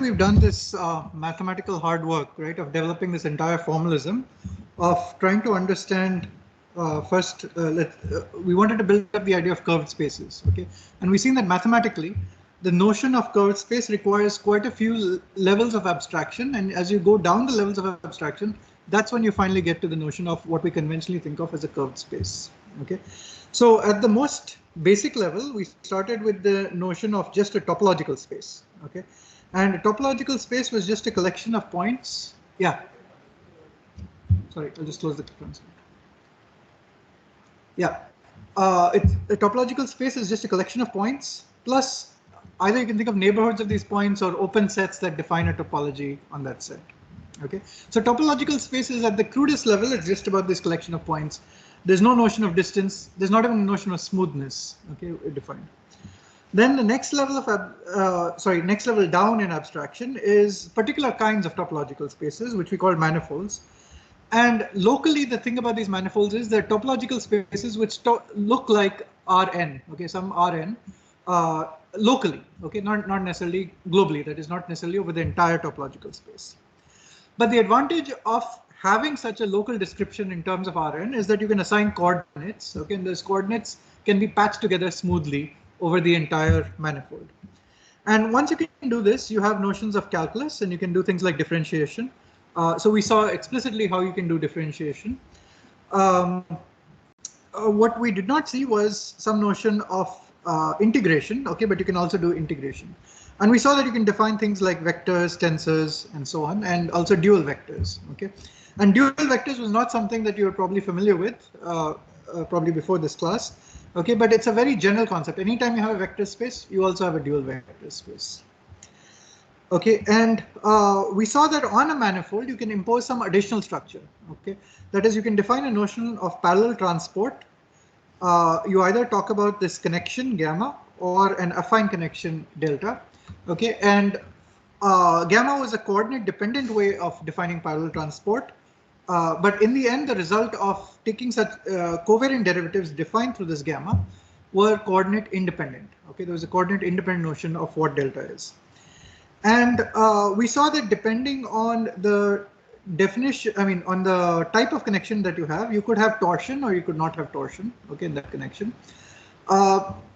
we've done this mathematical hard work, right, of developing this entire formalism, of trying to understand first, we wanted to build up the idea of curved spaces, okay? And we've seen that mathematically, the notion of curved space requires quite a few levels of abstraction. And as you go down the levels of abstraction, that's when you finally get to the notion of what we conventionally think of as a curved space, okay? So at the most basic level, we started with the notion of just a topological space, okay? And a topological space was just a collection of points. Yeah. Sorry, I'll just close the translate. Yeah. It's a topological space is just a collection of points, plus either you can think of neighborhoods of these points or open sets that define a topology on that set. Okay. So topological space is at the crudest level, it's just about this collection of points. There's no notion of distance. There's not even a notion of smoothness. Okay, defined. Then the next level of next level down in abstraction is particular kinds of topological spaces, which we call manifolds. And locally, the thing about these manifolds is they're topological spaces which look like Rn. Okay, some Rn locally. Okay, not necessarily globally. That is not necessarily over the entire topological space. But the advantage of having such a local description in terms of Rn is that you can assign coordinates. Okay, and those coordinates can be patched together smoothly over the entire manifold. And once you can do this, you have notions of calculus, and you can do things like differentiation. So we saw explicitly how you can do differentiation. What we did not see was some notion of integration, okay, but you can also do integration. And we saw that you can define things like vectors, tensors, and so on, and also dual vectors, okay. And dual vectors was not something that you were probably familiar with, probably before this class. Okay, but it's a very general concept. Anytime you have a vector space, you also have a dual vector space. Okay, and we saw that on a manifold, you can impose some additional structure. Okay, that is, you can define a notion of parallel transport. You either talk about this connection gamma or an affine connection delta. Okay, and gamma was a coordinate dependent way of defining parallel transport. But in the end, the result of taking such covariant derivatives defined through this gamma were coordinate independent. Okay, there was a coordinate independent notion of what delta is. And we saw that depending on the definition, I mean, on the type of connection that you have, you could have torsion or you could not have torsion, okay, in that connection.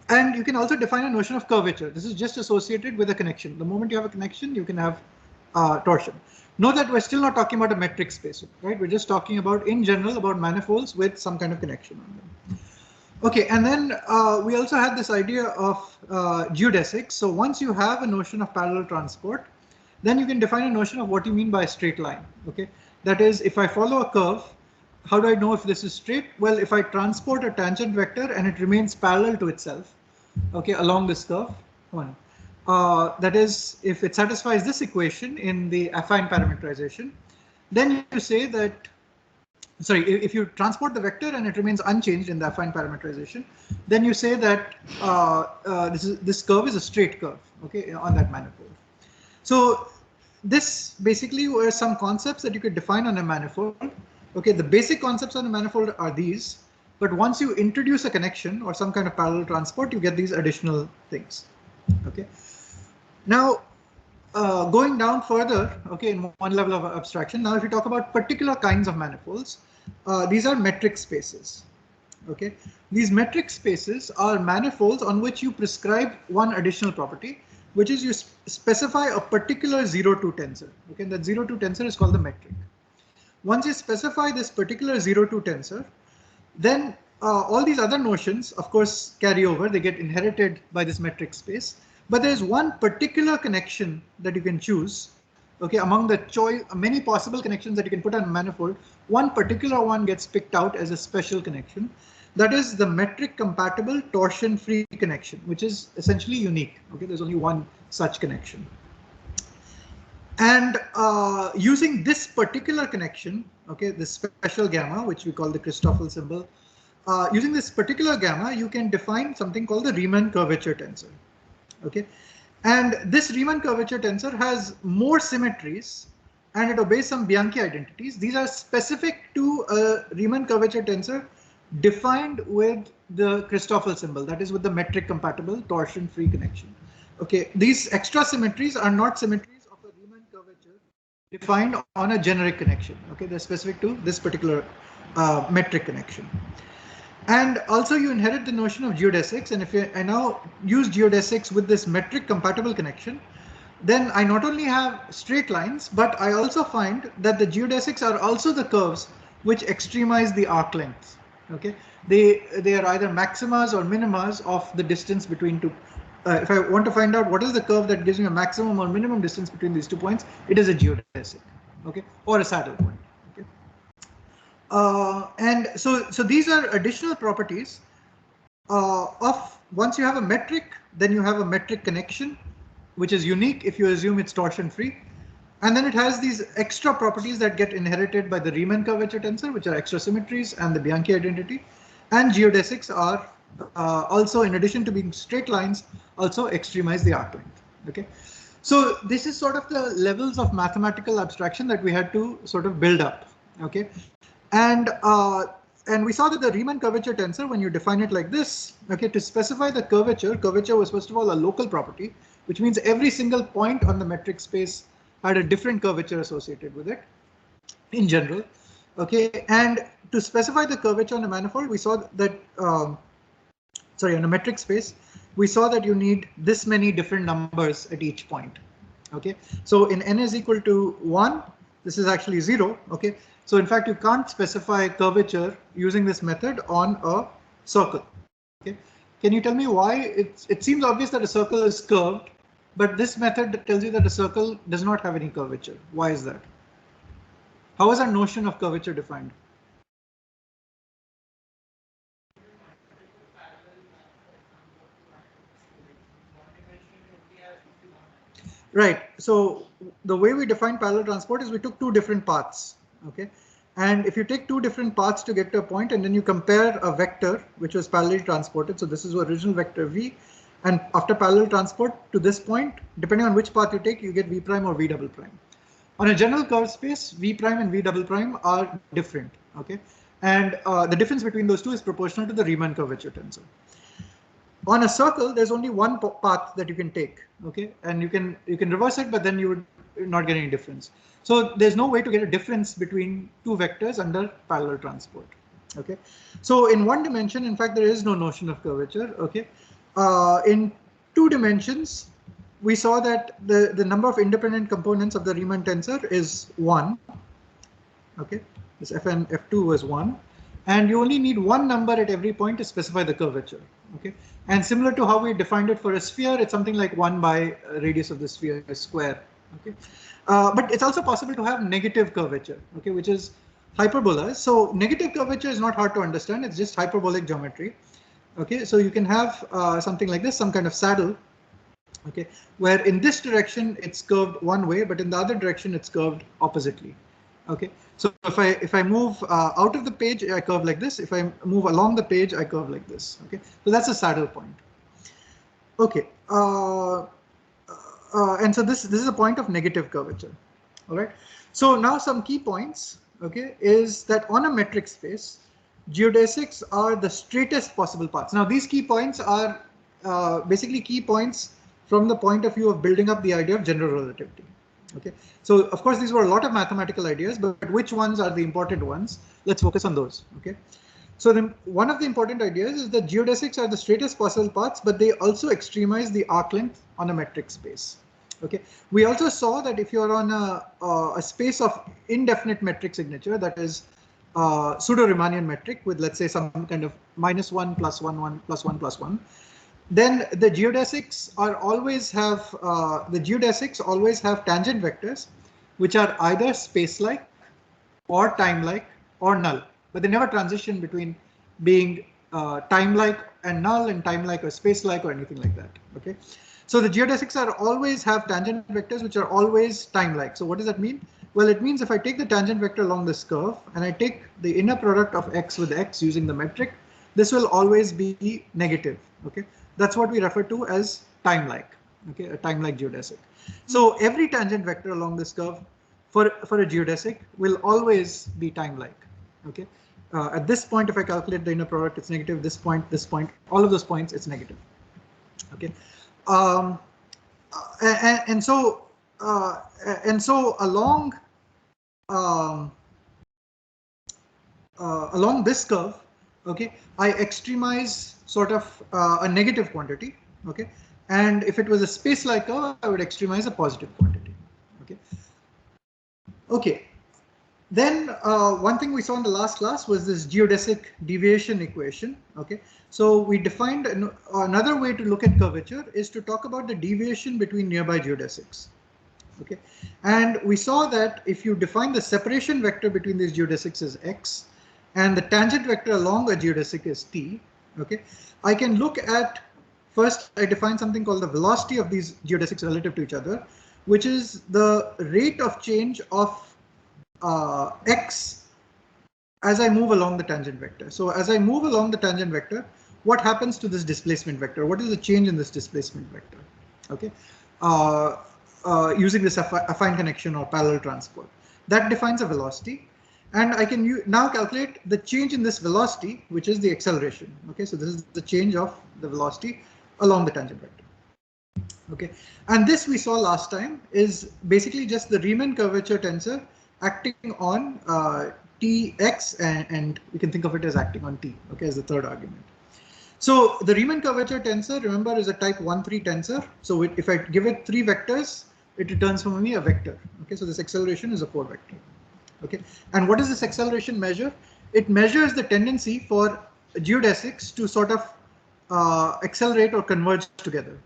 And you can also define a notion of curvature. This is just associated with a connection. The moment you have a connection, you can have torsion. Note that we're still not talking about a metric space, right? We're just talking about, in general, about manifolds with some kind of connection on them. Okay, and then we also had this idea of geodesics. So once you have a notion of parallel transport, then you can define a notion of what you mean by a straight line. Okay, that is, if I follow a curve, how do I know if this is straight? Well, if I transport a tangent vector and it remains parallel to itself, okay, along this curve, that is, if it satisfies this equation in the affine parameterization, then you say that, sorry, if you transport the vector and it remains unchanged in the affine parameterization, then you say that this curve is a straight curve, okay, on that manifold. So this basically were some concepts that you could define on a manifold. Okay, the basic concepts on a manifold are these, but once you introduce a connection or some kind of parallel transport, you get these additional things. Okay. Now, going down further, okay, in one level of abstraction. Now, if you talk about particular kinds of manifolds, these are metric spaces. Okay, these metric spaces are manifolds on which you prescribe one additional property, which is you specify a particular 0-2 tensor. Okay, and that 0-2 tensor is called the metric. Once you specify this particular 0-2 tensor, then all these other notions, of course, carry over. They get inherited by this metric space. But there's one particular connection that you can choose. Okay, among the many possible connections that you can put on a manifold, one particular one gets picked out as a special connection. That is the metric compatible torsion free connection, which is essentially unique. Okay, there's only one such connection. And using this particular connection, okay, this special gamma, which we call the Christoffel symbol, using this particular gamma, you can define something called the Riemann curvature tensor. Okay, and this Riemann curvature tensor has more symmetries and it obeys some Bianchi identities. These are specific to a Riemann curvature tensor defined with the Christoffel symbol, that is with the metric compatible torsion free connection. Okay, these extra symmetries are not symmetries of defined on a generic connection. Okay, they're specific to this particular metric connection. And also you inherit the notion of geodesics. And if I now use geodesics with this metric compatible connection, then I not only have straight lines, but I also find that the geodesics are also the curves which extremize the arc length. Okay, they are either maximas or minimas of the distance between two. If I want to find out what is the curve that gives me a maximum or minimum distance between these 2 points, it is a geodesic, okay, or a saddle point. Okay, and so these are additional properties of once you have a metric, then you have a metric connection, which is unique if you assume it's torsion free. And then it has these extra properties that get inherited by the Riemann curvature tensor, which are extra symmetries and the Bianchi identity. And geodesics are also, in addition to being straight lines, also extremize the arc length. Okay, so this is sort of the levels of mathematical abstraction that we had to sort of build up. Okay, and we saw that the Riemann curvature tensor, when you define it like this, okay, to specify the curvature was first of all a local property, which means every single point on the metric space had a different curvature associated with it in general. Okay, and to specify the curvature on a manifold, we saw that, on a metric space, we saw that you need this many different numbers at each point. Okay, so in n is equal to 1, this is actually 0. Okay, so in fact, you can't specify curvature using this method on a circle. Okay, can you tell me why? It seems obvious that a circle is curved, but this method tells you that a circle does not have any curvature. Why is that? How is our notion of curvature defined? Right. So the way we define parallel transport is we took two different paths. Okay. And if you take two different paths to get to a point and then you compare a vector which was parallelly transported. So this is the original vector v. And after parallel transport to this point, depending on which path you take, you get v prime or v double prime. On a general curve space, v prime and v double prime are different. Okay. And the difference between those two is proportional to the Riemann curvature tensor. On a circle, there's only one path that you can take, okay, and you can reverse it, but then you would not get any difference. So there's no way to get a difference between two vectors under parallel transport. Okay, so in one dimension, in fact, there is no notion of curvature. Okay, in two dimensions, we saw that the number of independent components of the Riemann tensor is 1. Okay, this fn f2 was 1. And you only need one number at every point to specify the curvature. Okay, and similar to how we defined it for a sphere, it's something like 1 by radius of the sphere square. Okay, but it's also possible to have negative curvature. Okay, which is hyperbolas. So negative curvature is not hard to understand. It's just hyperbolic geometry. Okay, so you can have something like this, some kind of saddle. Okay, where in this direction it's curved one way, but in the other direction it's curved oppositely. Okay, so if I move out of the page, I curve like this. If I move along the page, I curve like this. Okay, so that's a saddle point. Okay, and so this is a point of negative curvature. All right. So now some key points. Okay, is that on a metric space, geodesics are the straightest possible paths. Now these key points are basically key points from the point of view of building up the idea of general relativity. Okay, so of course these were a lot of mathematical ideas, but which ones are the important ones? Let's focus on those. Okay, so then one of the important ideas is that geodesics are the straightest possible paths, but they also extremize the arc length on a metric space. Okay, we also saw that if you're on a space of indefinite metric signature, that is pseudo-Riemannian metric with, let's say, some kind of -1 + 1 1 + 1 + 1. Then the geodesics always have tangent vectors, which are either space-like or time-like or null, but they never transition between being time-like and null and time-like or space-like or anything like that. Okay, so the geodesics always have tangent vectors which are always time-like. So what does that mean? Well, it means if I take the tangent vector along this curve and I take the inner product of x with x using the metric, this will always be negative. Okay, that's what we refer to as time-like. Okay, a time-like geodesic. So every tangent vector along this curve for a geodesic will always be time-like. Okay, at this point, if I calculate the inner product, it's negative. This point, all of those points, it's negative. Okay, and so and so um, along this curve, okay, I extremize sort of a negative quantity, okay, and if it was a space-like curve, I would extremize a positive quantity, okay. Okay, then one thing we saw in the last class was this geodesic deviation equation, okay. So we defined another way to look at curvature is to talk about the deviation between nearby geodesics. Okay, and we saw that if you define the separation vector between these geodesics as x, and the tangent vector along a geodesic is t, okay, I can look at, first I define something called the velocity of these geodesics relative to each other, which is the rate of change of x as I move along the tangent vector. So as I move along the tangent vector, what happens to this displacement vector? What is the change in this displacement vector? Okay, using this affine connection or parallel transport. That defines a velocity. And I can now calculate the change in this velocity, which is the acceleration. Okay, so this is the change of the velocity along the tangent vector. Okay, and this we saw last time is basically just the Riemann curvature tensor acting on Tx, and we can think of it as acting on T, okay, as the third argument. So the Riemann curvature tensor, remember, is a type 1,3 tensor. So if I give it 3 vectors, it returns for me a vector. Okay, so this acceleration is a 4 vector. Okay, and what does this acceleration measure? It measures the tendency for geodesics to sort of accelerate or converge together.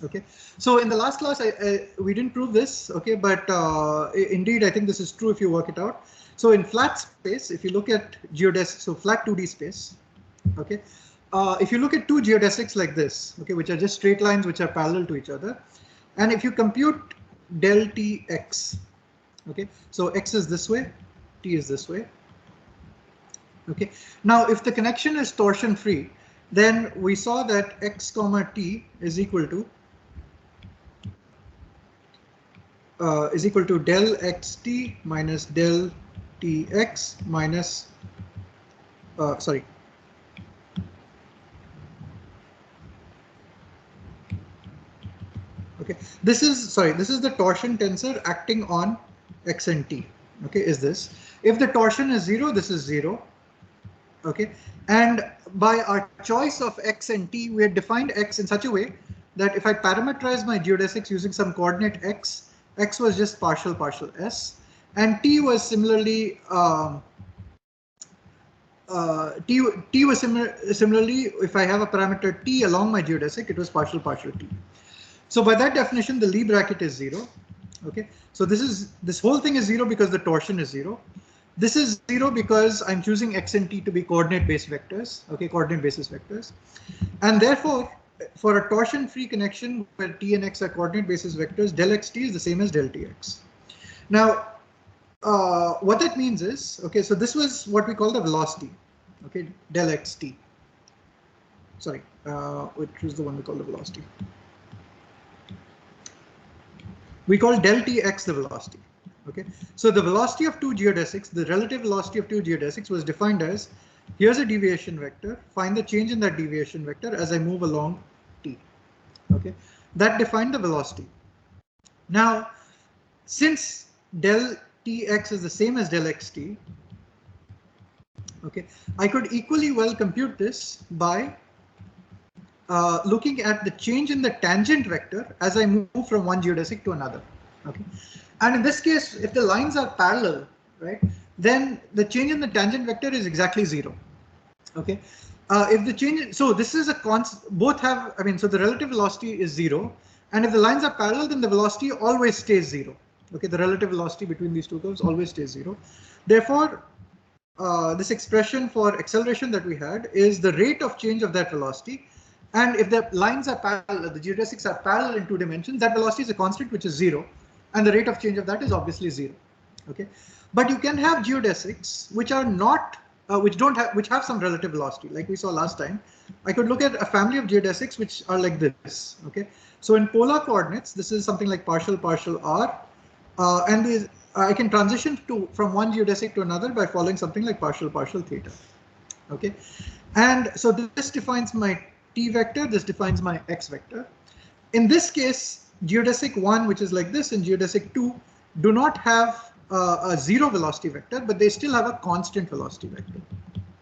Okay, so in the last class we didn't prove this, okay, but indeed I think this is true if you work it out. So in flat space, if you look at geodesics, so flat 2D space, okay, if you look at two geodesics like this, okay, which are just straight lines which are parallel to each other, and if you compute del Tx, okay, so x is this way, t is this way. Okay, now if the connection is torsion free, then we saw that x comma t is equal to del xt minus del tx minus sorry. Okay, this is the torsion tensor acting on x and t. Okay, is this. If the torsion is 0, this is 0. Okay, and by our choice of x and t, we had defined x in such a way that if I parameterize my geodesics using some coordinate x, x was just partial s, and t was similarly similarly, if I have a parameter t along my geodesic, it was partial t. So by that definition, the Lie bracket is 0. Okay, so this whole thing is 0 because the torsion is 0. This is 0 because I'm choosing x and t to be coordinate-based vectors. Okay, coordinate basis vectors, and therefore, for a torsion-free connection where t and x are coordinate basis vectors, del xt is the same as del tx. Now, what that means is, okay, so this was what we call the velocity. Okay, del xt. Sorry, which was the one we call the velocity. We call del Tx the velocity. Okay, so the velocity of two geodesics, the relative velocity of two geodesics was defined as, here's a deviation vector, find the change in that deviation vector as I move along t. Okay, that defined the velocity. Now, since del Tx is the same as del xt, okay, I could equally well compute this by looking at the change in the tangent vector as I move from one geodesic to another. Okay, and in this case, if the lines are parallel, right, then the change in the tangent vector is exactly 0. Okay, if the change, so this is a constant, both have, I mean, so the relative velocity is 0, and if the lines are parallel, then the velocity always stays 0. Okay, the relative velocity between these two curves always stays 0. Therefore, this expression for acceleration that we had is the rate of change of that velocity. And if the lines are parallel, the geodesics are parallel in 2 dimensions, that velocity is a constant which is 0, and the rate of change of that is obviously 0. Okay, but you can have geodesics which are not, which have some relative velocity, like we saw last time. I could look at a family of geodesics which are like this. Okay, so in polar coordinates, this is something like partial r, and I can transition from one geodesic to another by following something like partial theta. Okay, and so this defines my t vector, this defines my x vector. In this case, Geodesic 1, which is like this, and Geodesic 2 do not have a zero velocity vector, but they still have a constant velocity vector.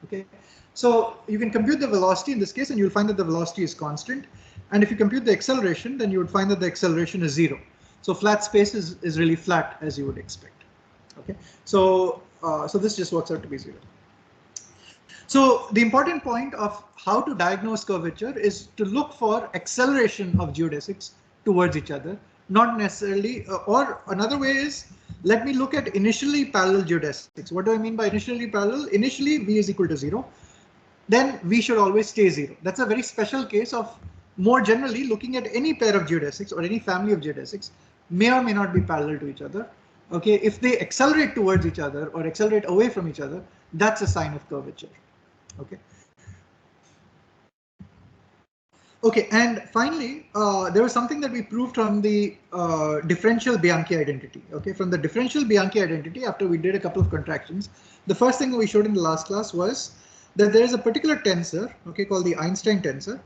Okay, so you can compute the velocity in this case, and you'll find that the velocity is constant. And if you compute the acceleration, then you would find that the acceleration is 0. So flat space is really flat, as you would expect. Okay, so so this just works out to be 0. So the important point of how to diagnose curvature is to look for acceleration of geodesics towards each other, not necessarily, or another way is, let me look at initially parallel geodesics. What do I mean by initially parallel? Initially V is equal to 0, then V should always stay 0. That's a very special case of, more generally, looking at any pair of geodesics or any family of geodesics may or may not be parallel to each other. Okay, if they accelerate towards each other or accelerate away from each other, that's a sign of curvature. Okay. Okay, and finally, there was something that we proved from the differential Bianchi identity. Okay, from the differential Bianchi identity, after we did a couple of contractions, the first thing we showed in the last class was that there is a particular tensor, okay, called the Einstein tensor,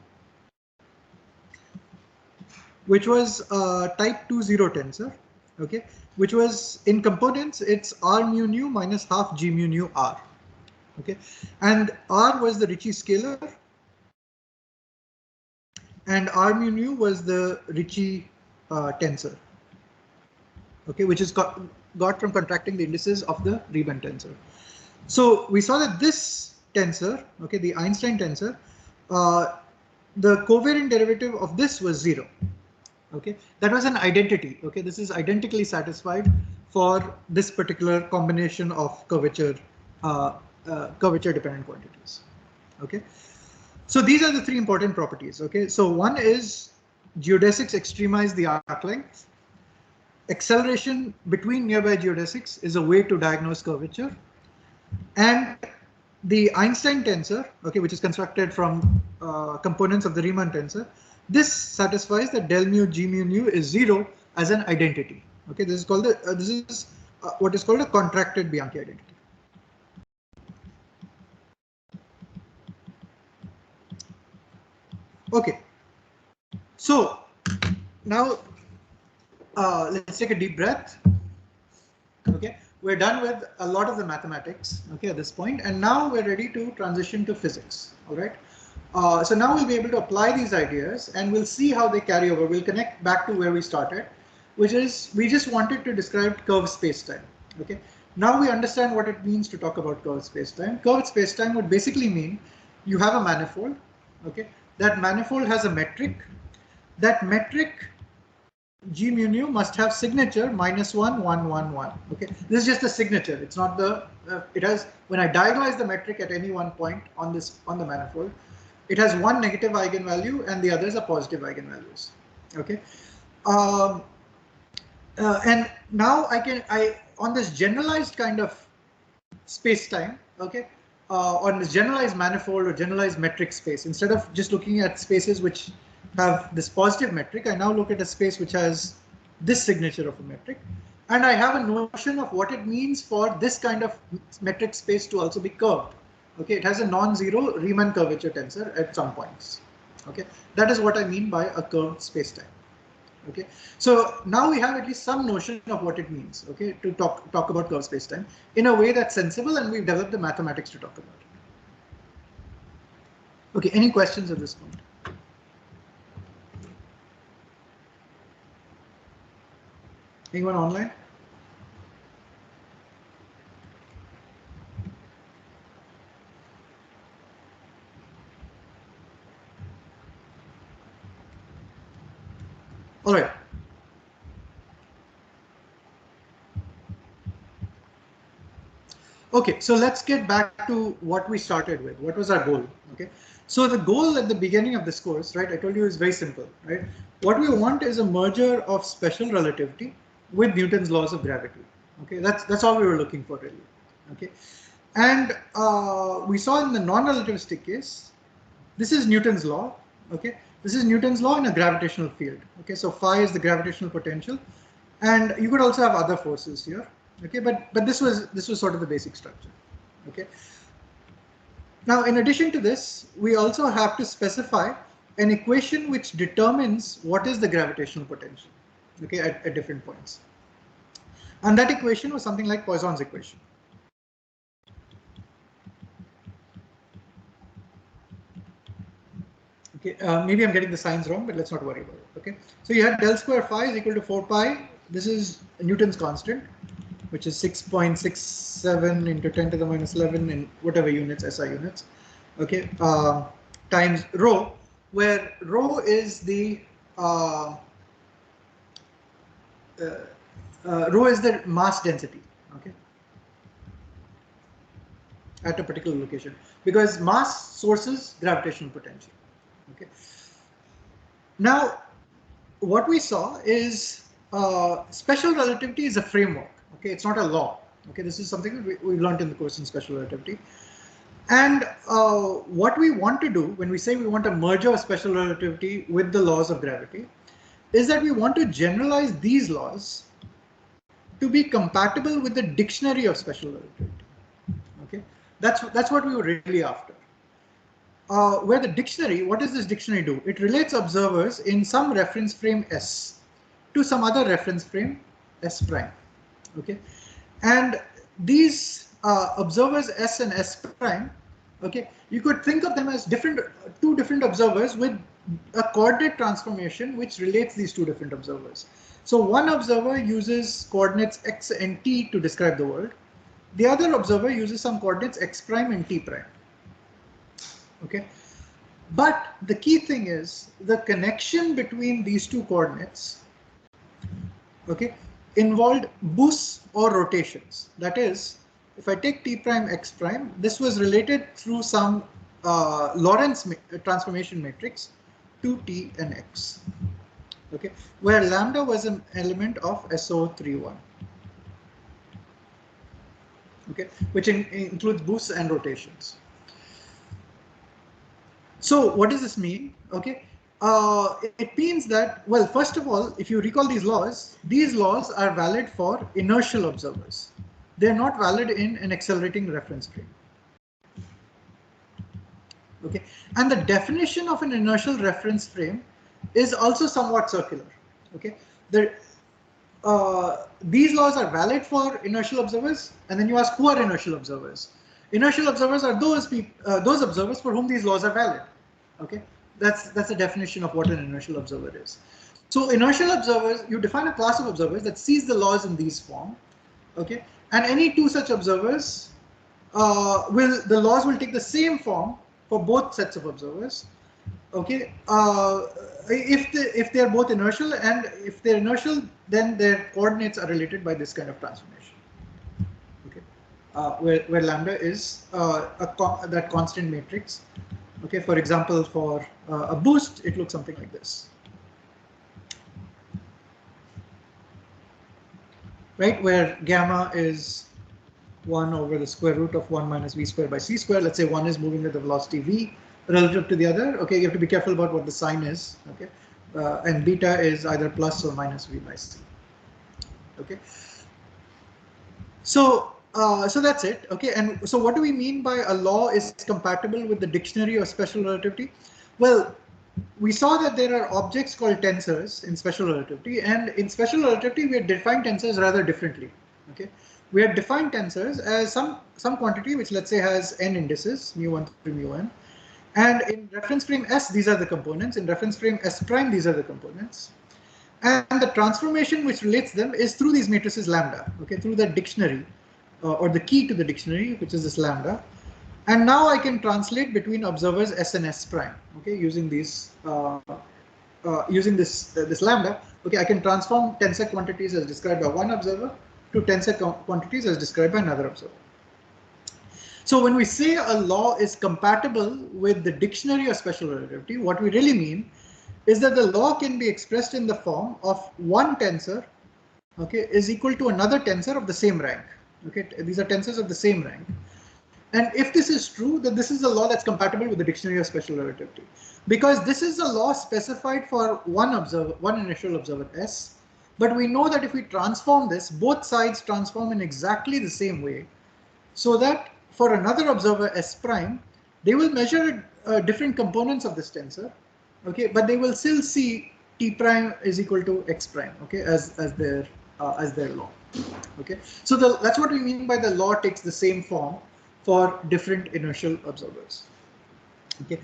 which was a type 2,0 tensor, okay, which was in components, it's r mu nu minus half g mu nu r, okay, and r was the Ricci scalar, and r mu nu was the Ricci tensor, okay, which is got from contracting the indices of the Riemann tensor. So we saw that this tensor, okay, the Einstein tensor, the covariant derivative of this was 0. Okay, that was an identity. Okay, this is identically satisfied for this particular combination of curvature dependent quantities. Okay, so these are the three important properties. Okay, so one is geodesics extremize the arc length. Acceleration between nearby geodesics is a way to diagnose curvature, and the Einstein tensor, okay, which is constructed from components of the Riemann tensor, this satisfies that del mu g mu nu is 0 as an identity. Okay, this is called the what is called a contracted Bianchi identity. Okay, so now let's take a deep breath. Okay, we're done with a lot of the mathematics, okay, at this point, and now we're ready to transition to physics. All right. So now we'll be able to apply these ideas and we'll see how they carry over. We'll connect back to where we started, which is we just wanted to describe curved spacetime. Okay. Now we understand what it means to talk about curved spacetime. Curved spacetime would basically mean you have a manifold. Okay. That manifold has a metric. That metric G mu nu must have signature -1, 1, 1, 1. Okay. This is just the signature. It's not the. It has, when I diagonalize the metric at any one point on the manifold, it has one negative eigenvalue and the others are positive eigenvalues. Okay, and now on this generalized kind of space-time, okay, on this generalized manifold or generalized metric space, instead of just looking at spaces which have this positive metric, I now look at a space which has this signature of a metric, and I have a notion of what it means for this kind of metric space to also be curved. Okay, it has a non-zero Riemann curvature tensor at some points. Okay, that is what I mean by a curved spacetime. Okay, so now we have at least some notion of what it means. Okay, to talk about curved spacetime in a way that's sensible, and we've developed the mathematics to talk about it. Okay, any questions at this point? Anyone online? All right. Okay, so let's get back to what we started with. What was our goal? Okay, so the goal at the beginning of this course, right, I told you is very simple, right? What we want is a merger of special relativity with Newton's laws of gravity. Okay, that's all we were looking for, really. Okay, and we saw in the non-relativistic case, this is Newton's law. Okay, this is Newton's law in a gravitational field. Okay, so phi is the gravitational potential, and you could also have other forces here. Okay, but this was sort of the basic structure. Okay. Now, in addition to this, we also have to specify an equation which determines what is the gravitational potential. okay, at different points. And that equation was something like Poisson's equation. Okay, maybe I'm getting the signs wrong, but let's not worry about it. Okay, so you had del square phi is equal to 4 pi. This is Newton's constant, which is 6.67 into 10 to the minus 11 in whatever units, SI units. Okay, times rho, where rho is the rho is the mass density. Okay, at a particular location, because mass sources gravitational potential. Okay. Now, what we saw is special relativity is a framework. Okay, it's not a law. Okay, this is something that we learned in the course in special relativity. And what we want to do when we say we want to merge our special relativity with the laws of gravity is that we want to generalize these laws to be compatible with the dictionary of special relativity. Okay, that's what we were really after. Where the dictionary, what does this dictionary do? It relates observers in some reference frame S to some other reference frame S prime. Okay, and these observers S and S prime, okay, you could think of them as two different observers with a coordinate transformation which relates these two different observers. So one observer uses coordinates x and t to describe the world. The other observer uses some coordinates x prime and t prime. Okay, but the key thing is the connection between these two coordinates, okay, involved boosts or rotations. That is, if I take t prime x prime, this was related through some Lorentz transformation matrix to t and x. Okay, where lambda was an element of SO31. Okay, which includes boosts and rotations. So what does this mean? Okay, it means that, well, first of all, if you recall these laws are valid for inertial observers. They're not valid in an accelerating reference frame. Okay, and the definition of an inertial reference frame is also somewhat circular. Okay, these laws are valid for inertial observers, and then you ask who are inertial observers. Inertial observers are those observers for whom these laws are valid. Okay, that's the definition of what an inertial observer is. So inertial observers, you define a class of observers that sees the laws in these form. Okay, and any two such observers the laws will take the same form for both sets of observers. Okay, if they are both inertial, and if they're inertial, then their coordinates are related by this kind of transformation. Okay, where lambda is that constant matrix. Okay, for example, for a boost, it looks something like this, right? Where gamma is 1 over the square root of 1 minus v squared by c squared. Let's say one is moving at the velocity v relative to the other. Okay, you have to be careful about what the sign is. Okay, and beta is either plus or minus v by c. Okay, so so that's it. Okay, and so what do we mean by a law is compatible with the dictionary of special relativity? Well, we saw that there are objects called tensors in special relativity, and in special relativity we have defined tensors rather differently. Okay, we have defined tensors as some quantity which, let's say, has n indices, mu1 through mu_n, and in reference frame S these are the components, in reference frame S prime these are the components, and the transformation which relates them is through these matrices lambda. Okay, through the dictionary or the key to the dictionary, which is this lambda. And now I can translate between observers S and S prime. Okay, using these using this lambda. Okay, I can transform tensor quantities as described by one observer to tensor quantities as described by another observer. So when we say a law is compatible with the dictionary of special relativity, what we really mean is that the law can be expressed in the form of one tensor, okay, is equal to another tensor of the same rank. Okay, these are tensors of the same rank. And if this is true, then this is a law that's compatible with the dictionary of special relativity, because this is a law specified for one initial observer S. But we know that if we transform this, both sides transform in exactly the same way, so that for another observer S prime, they will measure different components of this tensor, okay, but they will still see t prime is equal to x prime, okay, as their law. Okay, so that's what we mean by the law takes the same form for different inertial observers. Okay,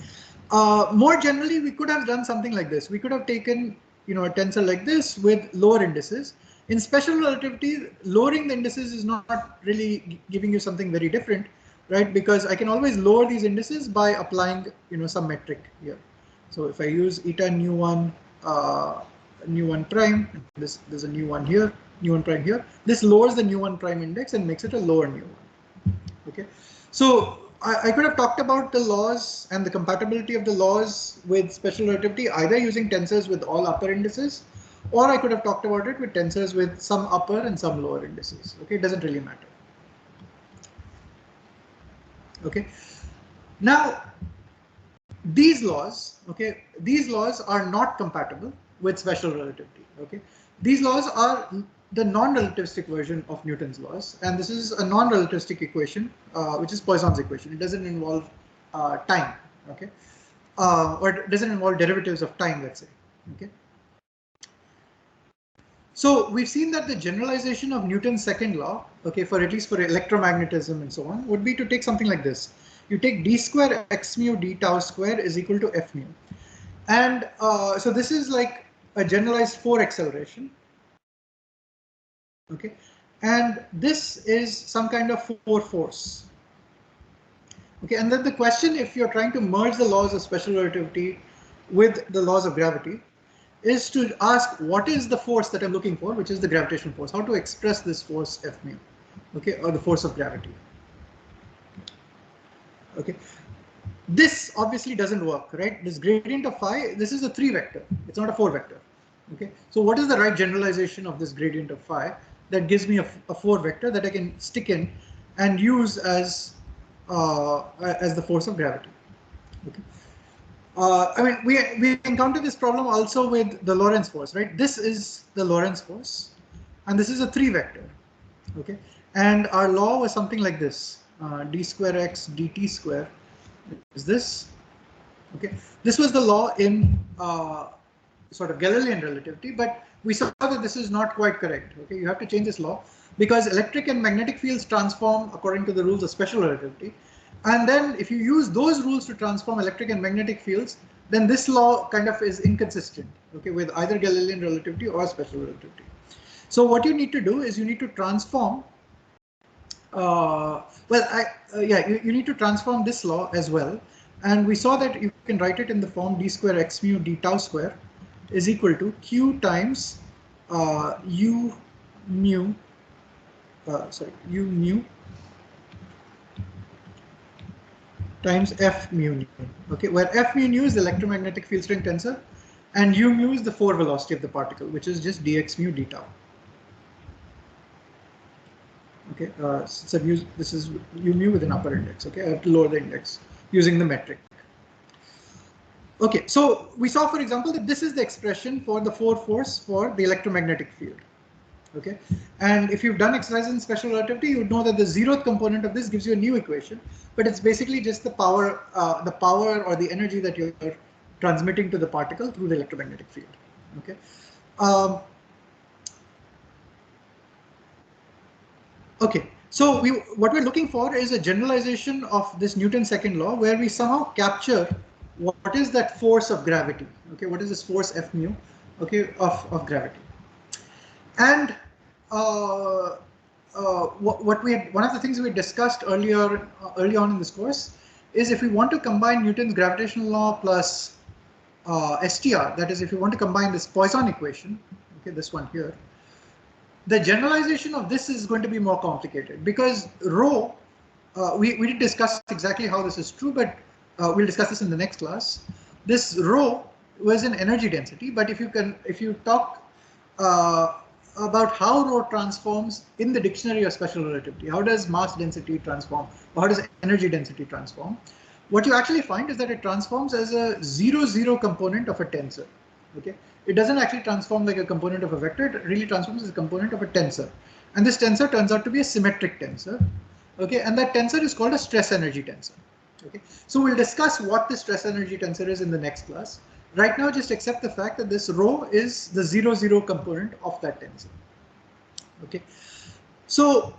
more generally, we could have done something like this. We could have taken, you know, a tensor like this with lower indices. In special relativity, lowering the indices is not really giving you something very different, right? Because I can always lower these indices by applying, you know, some metric here. So if I use eta nu1 prime, there's a nu1 here, nu1 prime here. This lowers the nu1 prime index and makes it a lower nu1. Okay, so I could have talked about the laws and the compatibility of the laws with special relativity either using tensors with all upper indices, or I could have talked about it with tensors with some upper and some lower indices. Okay, it doesn't really matter. Okay, now these laws, okay, these laws are not compatible with special relativity. Okay, these laws are the non-relativistic version of Newton's laws, and this is a non-relativistic equation, which is Poisson's equation. It doesn't involve time, okay, or it doesn't involve derivatives of time, let's say. Okay. So we've seen that the generalization of Newton's second law, okay, for at least for electromagnetism and so on, would be to take something like this. You take d square x mu d tau square is equal to f mu, and so this is like a generalized 4 acceleration. Okay, and this is some kind of 4 force. Okay, and then the question, if you're trying to merge the laws of special relativity with the laws of gravity, is to ask what is the force that I'm looking for, which is the gravitational force, how to express this force F mu, okay, or the force of gravity. Okay, this obviously doesn't work, right? This gradient of phi, this is a 3 vector, it's not a 4 vector. Okay, so what is the right generalization of this gradient of phi that gives me a 4 vector that I can stick in and use as the force of gravity? Okay. I mean, we encounter this problem also with the Lorentz force, right? This is the Lorentz force, and this is a 3 vector, okay? And our law was something like this: d square x dt square is this, okay? This was the law in sort of Galilean relativity, but we saw that this is not quite correct. Okay, you have to change this law because electric and magnetic fields transform according to the rules of special relativity. And then if you use those rules to transform electric and magnetic fields, then this law kind of is inconsistent, okay, with either Galilean relativity or special relativity. So what you need to do is you need to transform, you need to transform this law as well. And we saw that you can write it in the form d square x mu d tau square is equal to q times u mu times f mu nu, okay, where f mu nu is the electromagnetic field strength tensor and u mu is the 4 velocity of the particle, which is just dx mu d tau. Okay, so this is u mu with an upper index. Okay, I have to lower the index using the metric. Okay, so we saw, for example, that this is the expression for the 4 force for the electromagnetic field. Okay, and if you've done exercises in special relativity, you would know that the 0th component of this gives you a new equation, but it's basically just the power or the energy that you're transmitting to the particle through the electromagnetic field. Okay. Okay, so what we're looking for is a generalization of this Newton's second law, where we somehow capture what is that force of gravity. Okay, what is this force F mu? Okay, of gravity. And one of the things we discussed early on in this course is if we want to combine Newton's gravitational law plus STR, that is, if you want to combine this Poisson equation, okay, this one here, the generalization of this is going to be more complicated because rho, we did discuss exactly how this is true, but we'll discuss this in the next class. This rho was an energy density, but if you talk about how rho transforms in the dictionary of special relativity, how does mass density transform, or how does energy density transform, what you actually find is that it transforms as a 0,0 component of a tensor. Okay, it doesn't actually transform like a component of a vector, it really transforms as a component of a tensor. And this tensor turns out to be a symmetric tensor. Okay, and that tensor is called a stress energy tensor. Okay, so we'll discuss what the stress energy tensor is in the next class. right now just accept the fact that this rho is the 0, 0 component of that tensor. Okay, so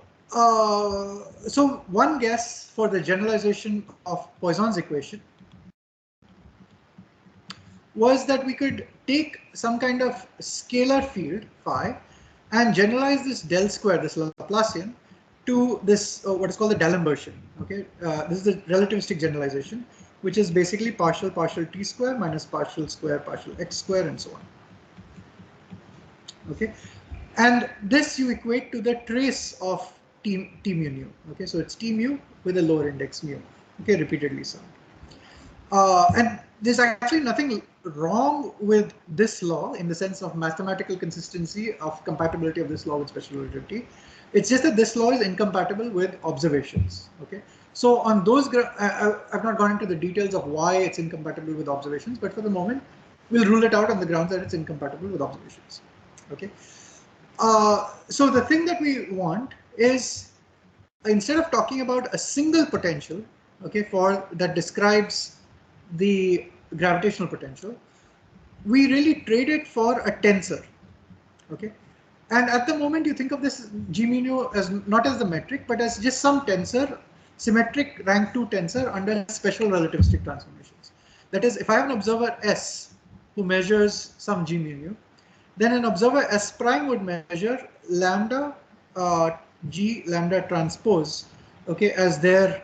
so one guess for the generalization of Poisson's equation was that we could take some kind of scalar field phi and generalize this del square, this Laplacian, to this what is called the D'Alembertian. Okay, this is the relativistic generalization, which is basically partial t square minus partial x square and so on. Okay, and this you equate to the trace of t mu nu. Okay, so it's t mu with a lower index mu. Okay, repeatedly summed. And there's actually nothing wrong with this law in the sense of mathematical consistency of compatibility of this law with special relativity. It's just that this law is incompatible with observations. Okay, so on those, I've not gone into the details of why it's incompatible with observations, but for the moment, we'll rule it out on the grounds that it's incompatible with observations. Okay, so the thing that we want is, instead of talking about a single potential, okay, for that describes the gravitational potential, we really trade it for a tensor. Okay, and at the moment you think of this g mu nu as not as the metric but as just some tensor, symmetric rank 2 tensor under special relativistic transformations. That is, if I have an observer S who measures some g mu nu, then an observer S prime would measure lambda g lambda transpose, okay, as their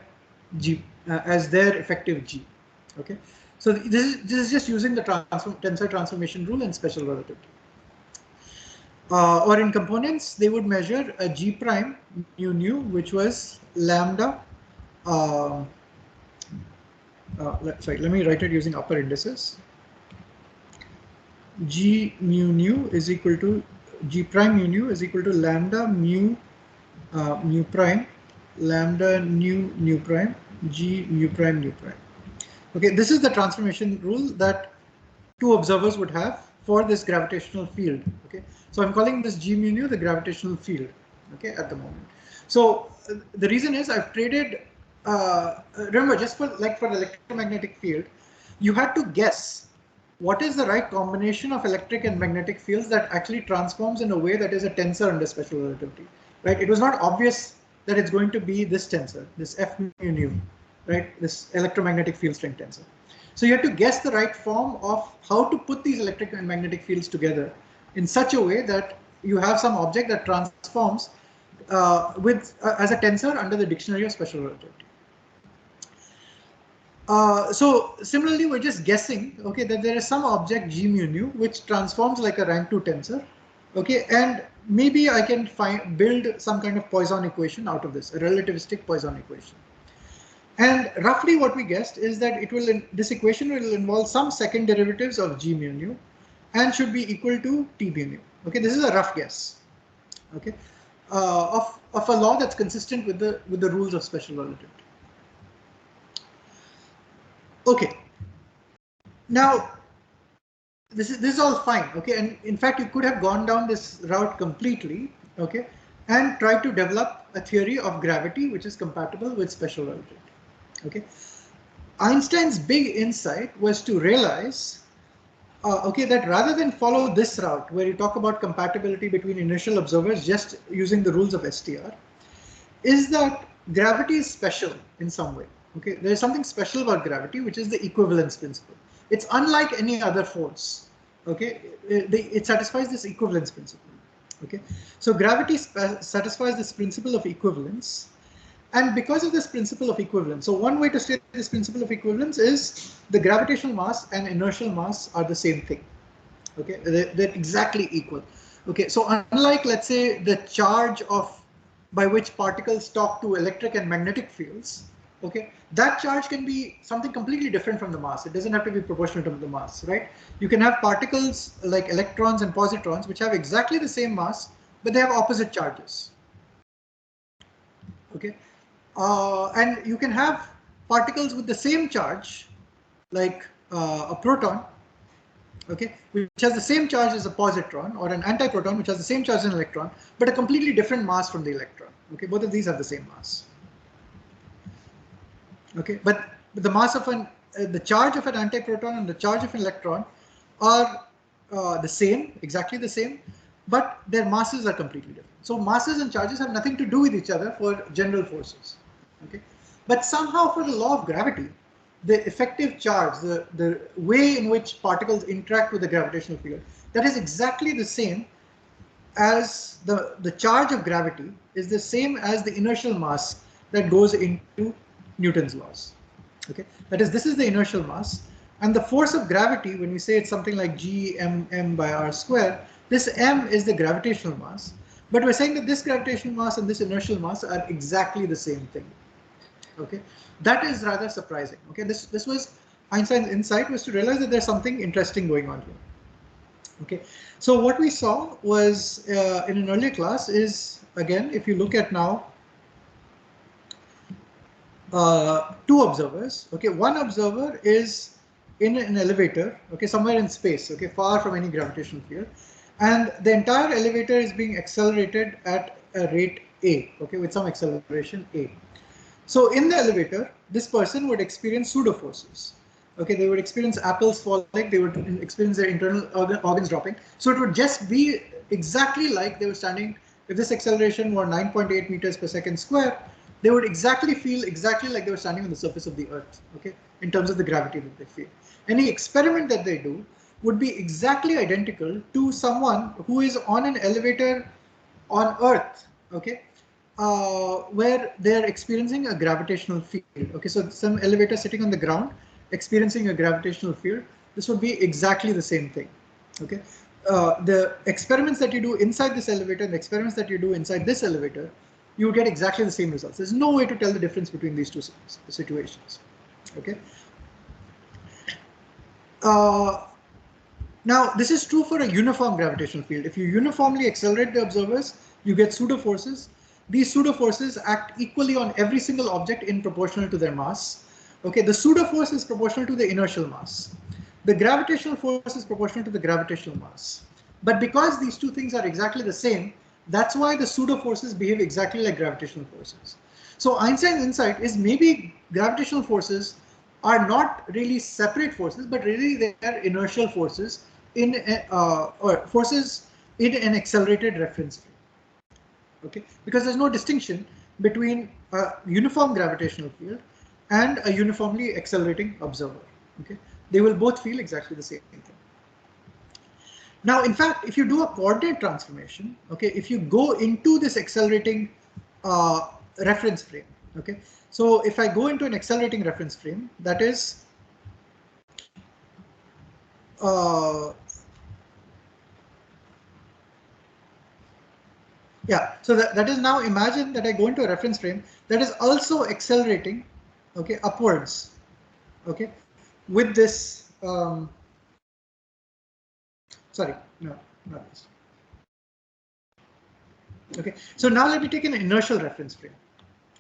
g as their effective g. Okay, so this is just using the tensor transformation rule and special relativity. Or in components, they would measure a g prime mu nu, which was lambda. Sorry, let me write it using upper indices. G mu nu is equal to g prime mu nu is equal to lambda mu mu prime lambda nu prime g mu prime nu prime. Okay, this is the transformation rule that two observers would have for this gravitational field. Okay, so I'm calling this g mu nu the gravitational field. Okay, at the moment. So the reason is I've traded. Remember, just for the electromagnetic field, you had to guess what is the right combination of electric and magnetic fields that actually transforms in a way that is a tensor under special relativity. Right? It was not obvious that it's going to be this tensor, this F mu nu. Right, this electromagnetic field strength tensor. So you have to guess the right form of how to put these electric and magnetic fields together in such a way that you have some object that transforms as a tensor under the dictionary of special relativity. So similarly, we're just guessing, okay, that there is some object g mu nu which transforms like a rank 2 tensor, okay, and maybe I can build some kind of Poisson equation out of this, a relativistic Poisson equation. And roughly what we guessed is that this equation will involve some second derivatives of g mu nu and should be equal to t mu nu. Okay, this is a rough guess. Okay, of a law that's consistent with the rules of special relativity. Okay, now this is all fine. Okay, and in fact you could have gone down this route completely. Okay, and try to develop a theory of gravity which is compatible with special relativity. Okay, Einstein's big insight was to realize, okay, that rather than follow this route where you talk about compatibility between inertial observers just using the rules of STR, is that gravity is special in some way. Okay, there is something special about gravity, which is the equivalence principle. It's unlike any other force. Okay, it satisfies this equivalence principle. Okay, so gravity satisfies this principle of equivalence. And because of this principle of equivalence, so one way to state this principle of equivalence is the gravitational mass and inertial mass are the same thing. Okay, they're exactly equal. Okay, so unlike, let's say, the charge by which particles talk to electric and magnetic fields, okay, that charge can be something completely different from the mass. It doesn't have to be proportional to the mass, right? You can have particles like electrons and positrons which have exactly the same mass, but they have opposite charges. Okay. And you can have particles with the same charge, like a proton, okay, which has the same charge as a positron, or an antiproton, which has the same charge as an electron, but a completely different mass from the electron. Okay, both of these have the same mass. Okay, but the mass of the charge of an antiproton and the charge of an electron are the same, exactly the same, but their masses are completely different. So masses and charges have nothing to do with each other for general forces. Okay, but somehow for the law of gravity, the effective charge, the way in which particles interact with the gravitational field, that is exactly the same as the charge of gravity is the same as the inertial mass that goes into Newton's laws. Okay, that is, this is the inertial mass, and the force of gravity, when we say it's something like g_m by r square, this m is the gravitational mass, but we're saying that this gravitational mass and this inertial mass are exactly the same thing. Okay, that is rather surprising. Okay, this was Einstein's insight, was to realize that there's something interesting going on here. Okay, so what we saw was in an earlier class is, again, if you look at now, two observers. Okay, one observer is in an elevator, okay, somewhere in space, okay, far from any gravitational field, and the entire elevator is being accelerated at a rate a, okay, with some acceleration a. So in the elevator, this person would experience pseudo forces. Okay, they would experience apples falling, they would experience their internal organs dropping. So it would just be exactly like they were standing, if this acceleration were 9.8 meters per second square, they would exactly feel exactly like they were standing on the surface of the earth, okay, in terms of the gravity that they feel. Any experiment that they do would be exactly identical to someone who is on an elevator on earth, okay, where they're experiencing a gravitational field. Okay, so some elevator sitting on the ground experiencing a gravitational field, this would be exactly the same thing. Okay, the experiments that you do inside this elevator and the experiments that you do inside this elevator, you get exactly the same results. There's no way to tell the difference between these two situations. Okay. Now, this is true for a uniform gravitational field. If you uniformly accelerate the observers, you get pseudo forces. These pseudo forces act equally on every single object in proportional to their mass. Okay, the pseudo force is proportional to the inertial mass. The gravitational force is proportional to the gravitational mass. But because these two things are exactly the same, that's why the pseudo forces behave exactly like gravitational forces. So Einstein's insight is maybe gravitational forces are not really separate forces, but really they are inertial forces in or forces in an accelerated reference frame. Okay, because there's no distinction between a uniform gravitational field and a uniformly accelerating observer. Okay, they will both feel exactly the same thing. Now, in fact, if you do a coordinate transformation, okay, if you go into this accelerating reference frame, okay, so if I go into an accelerating reference frame, that is yeah, so that is, now imagine that I go into a reference frame that is also accelerating, okay, upwards, okay, with this, sorry, no, not this. Okay, so now let me take an inertial reference frame.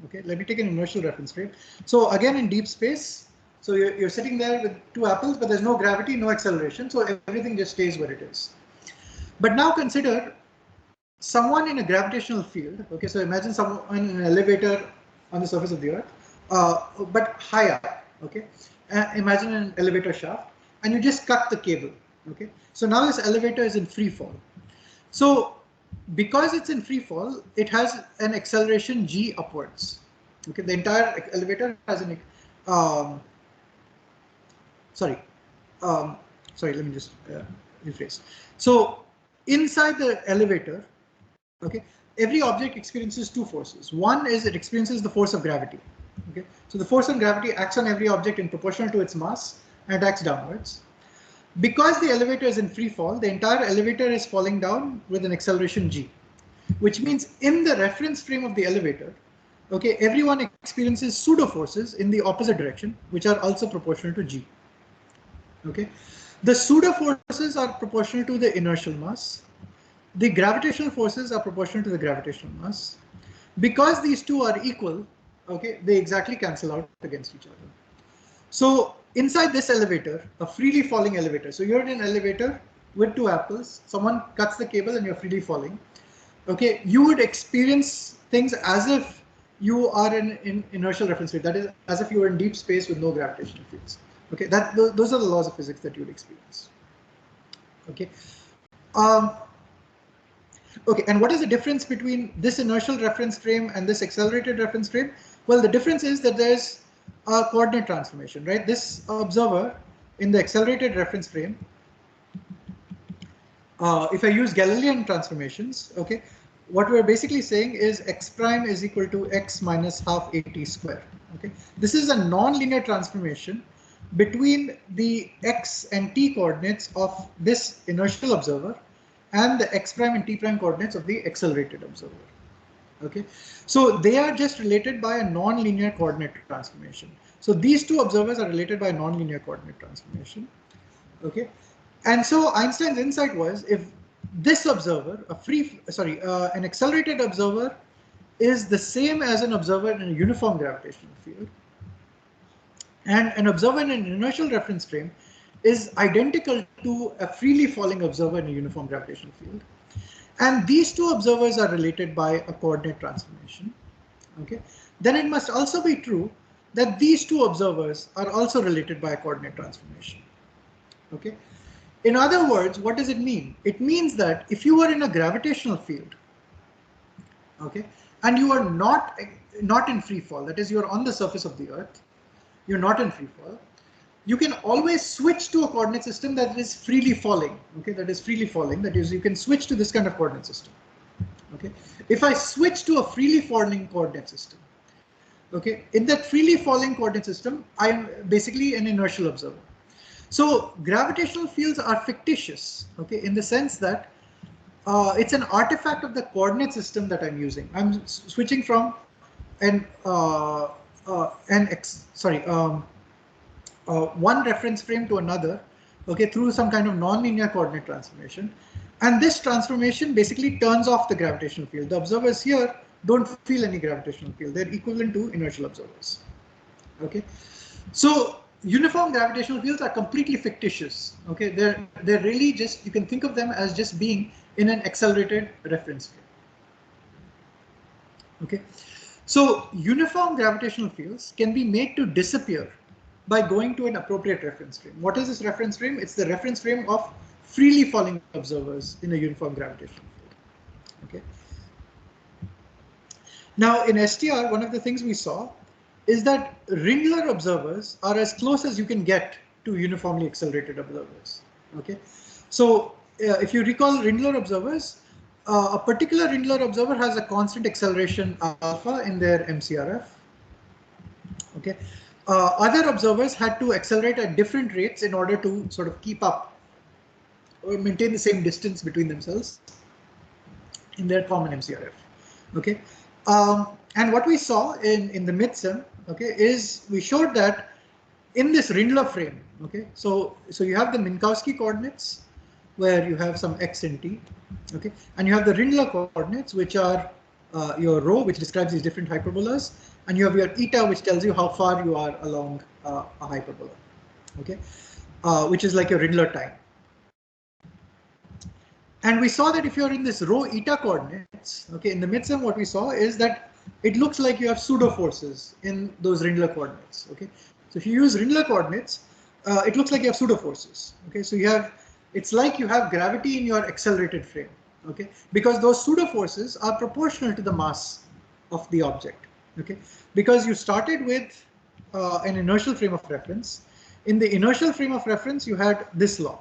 Okay, let me take an inertial reference frame. So again, in deep space, so you're sitting there with two apples, but there's no gravity, no acceleration, so everything just stays where it is. But now consider someone in a gravitational field. Okay, so imagine someone in an elevator on the surface of the earth, but high up. Okay, imagine an elevator shaft, and you just cut the cable. Okay, so now this elevator is in free fall. So because it's in free fall, it has an acceleration g upwards. Okay, the entire elevator has an sorry, let me just rephrase. So inside the elevator, okay, every object experiences two forces. One is it experiences the force of gravity. Okay, so the force of gravity acts on every object in proportional to its mass and acts downwards. Because the elevator is in free fall, the entire elevator is falling down with an acceleration g, which means in the reference frame of the elevator, okay, everyone experiences pseudo forces in the opposite direction, which are also proportional to g. Okay, the pseudo forces are proportional to the inertial mass. The gravitational forces are proportional to the gravitational mass. Because these two are equal, okay, they exactly cancel out against each other. So inside this elevator, a freely falling elevator. So you're in an elevator with two apples. Someone cuts the cable and you're freely falling. Okay, you would experience things as if you are in inertial reference frame. That is, as if you were in deep space with no gravitational fields. Okay, those are the laws of physics that you would experience. Okay. Okay, and what is the difference between this inertial reference frame and this accelerated reference frame? Well, the difference is that there's a coordinate transformation, right? This observer in the accelerated reference frame, if I use Galilean transformations, okay, what we're basically saying is x prime is equal to x minus half at square. Okay, this is a non-linear transformation between the x and t coordinates of this inertial observer and the x prime and t prime coordinates of the accelerated observer. Okay, so they are just related by a non-linear coordinate transformation. So these two observers are related by a non-linear coordinate transformation. Okay, and so Einstein's insight was, if this observer, an accelerated observer, is the same as an observer in a uniform gravitational field, and an observer in an inertial reference frame is identical to a freely falling observer in a uniform gravitational field, and these two observers are related by a coordinate transformation, okay, then it must also be true that these two observers are also related by a coordinate transformation. Okay. In other words, what does it mean? It means that if you are in a gravitational field, okay, and you are not in free fall, that is, you are on the surface of the Earth, you're not in free fall, you can always switch to a coordinate system that is freely falling. Okay, that is freely falling. That is, you can switch to this kind of coordinate system. Okay, if I switch to a freely falling coordinate system, okay, in that freely falling coordinate system, I am basically an inertial observer. So gravitational fields are fictitious, okay, in the sense that it's an artifact of the coordinate system that I'm using. I'm switching from one reference frame to another, okay, through some kind of non-linear coordinate transformation. And this transformation basically turns off the gravitational field. The observers here don't feel any gravitational field. They're equivalent to inertial observers. Okay, so uniform gravitational fields are completely fictitious. Okay, they're really just, you can think of them as just being in an accelerated reference frame. Okay, so uniform gravitational fields can be made to disappear by going to an appropriate reference frame. What is this reference frame? It's the reference frame of freely falling observers in a uniform gravitational field. Okay. Now in STR, one of the things we saw is that Rindler observers are as close as you can get to uniformly accelerated observers. Okay, so if you recall Rindler observers, a particular Rindler observer has a constant acceleration alpha in their MCRF. Okay, other observers had to accelerate at different rates in order to sort of keep up or maintain the same distance between themselves in their common MCRF. Okay, and what we saw in the midsem, okay, is we showed that in this Rindler frame, okay, so you have the Minkowski coordinates where you have some x and t, okay, and you have the Rindler coordinates, which are your rho, which describes these different hyperbolas, and you have your eta, which tells you how far you are along a hyperbola, okay, which is like your Rindler time. And we saw that if you're in this rho eta coordinates, okay, in the midsem, what we saw is that it looks like you have pseudo forces in those Rindler coordinates. Okay, so if you use Rindler coordinates, it looks like you have pseudo forces. Okay, so it's like you have gravity in your accelerated frame. Okay, because those pseudo forces are proportional to the mass of the object. Okay, because you started with an inertial frame of reference. In the inertial frame of reference, you had this law.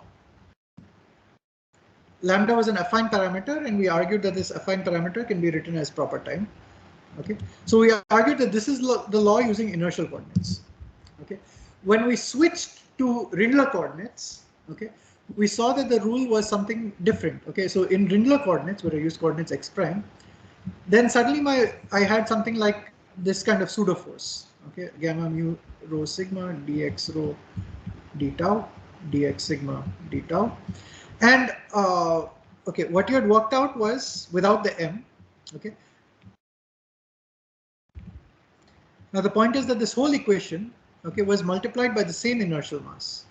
Lambda was an affine parameter, and we argued that this affine parameter can be written as proper time. Okay, so we argued that this is the law using inertial coordinates. Okay, when we switched to Rindler coordinates, okay, we saw that the rule was something different. Okay, so in Rindler coordinates, where I used coordinates x prime, then suddenly I had something like this kind of pseudo force. Okay, gamma mu rho sigma dx rho d tau dx sigma d tau. And okay, what you had worked out was without the m. Okay. Now the point is that this whole equation, okay, was multiplied by the same inertial mass.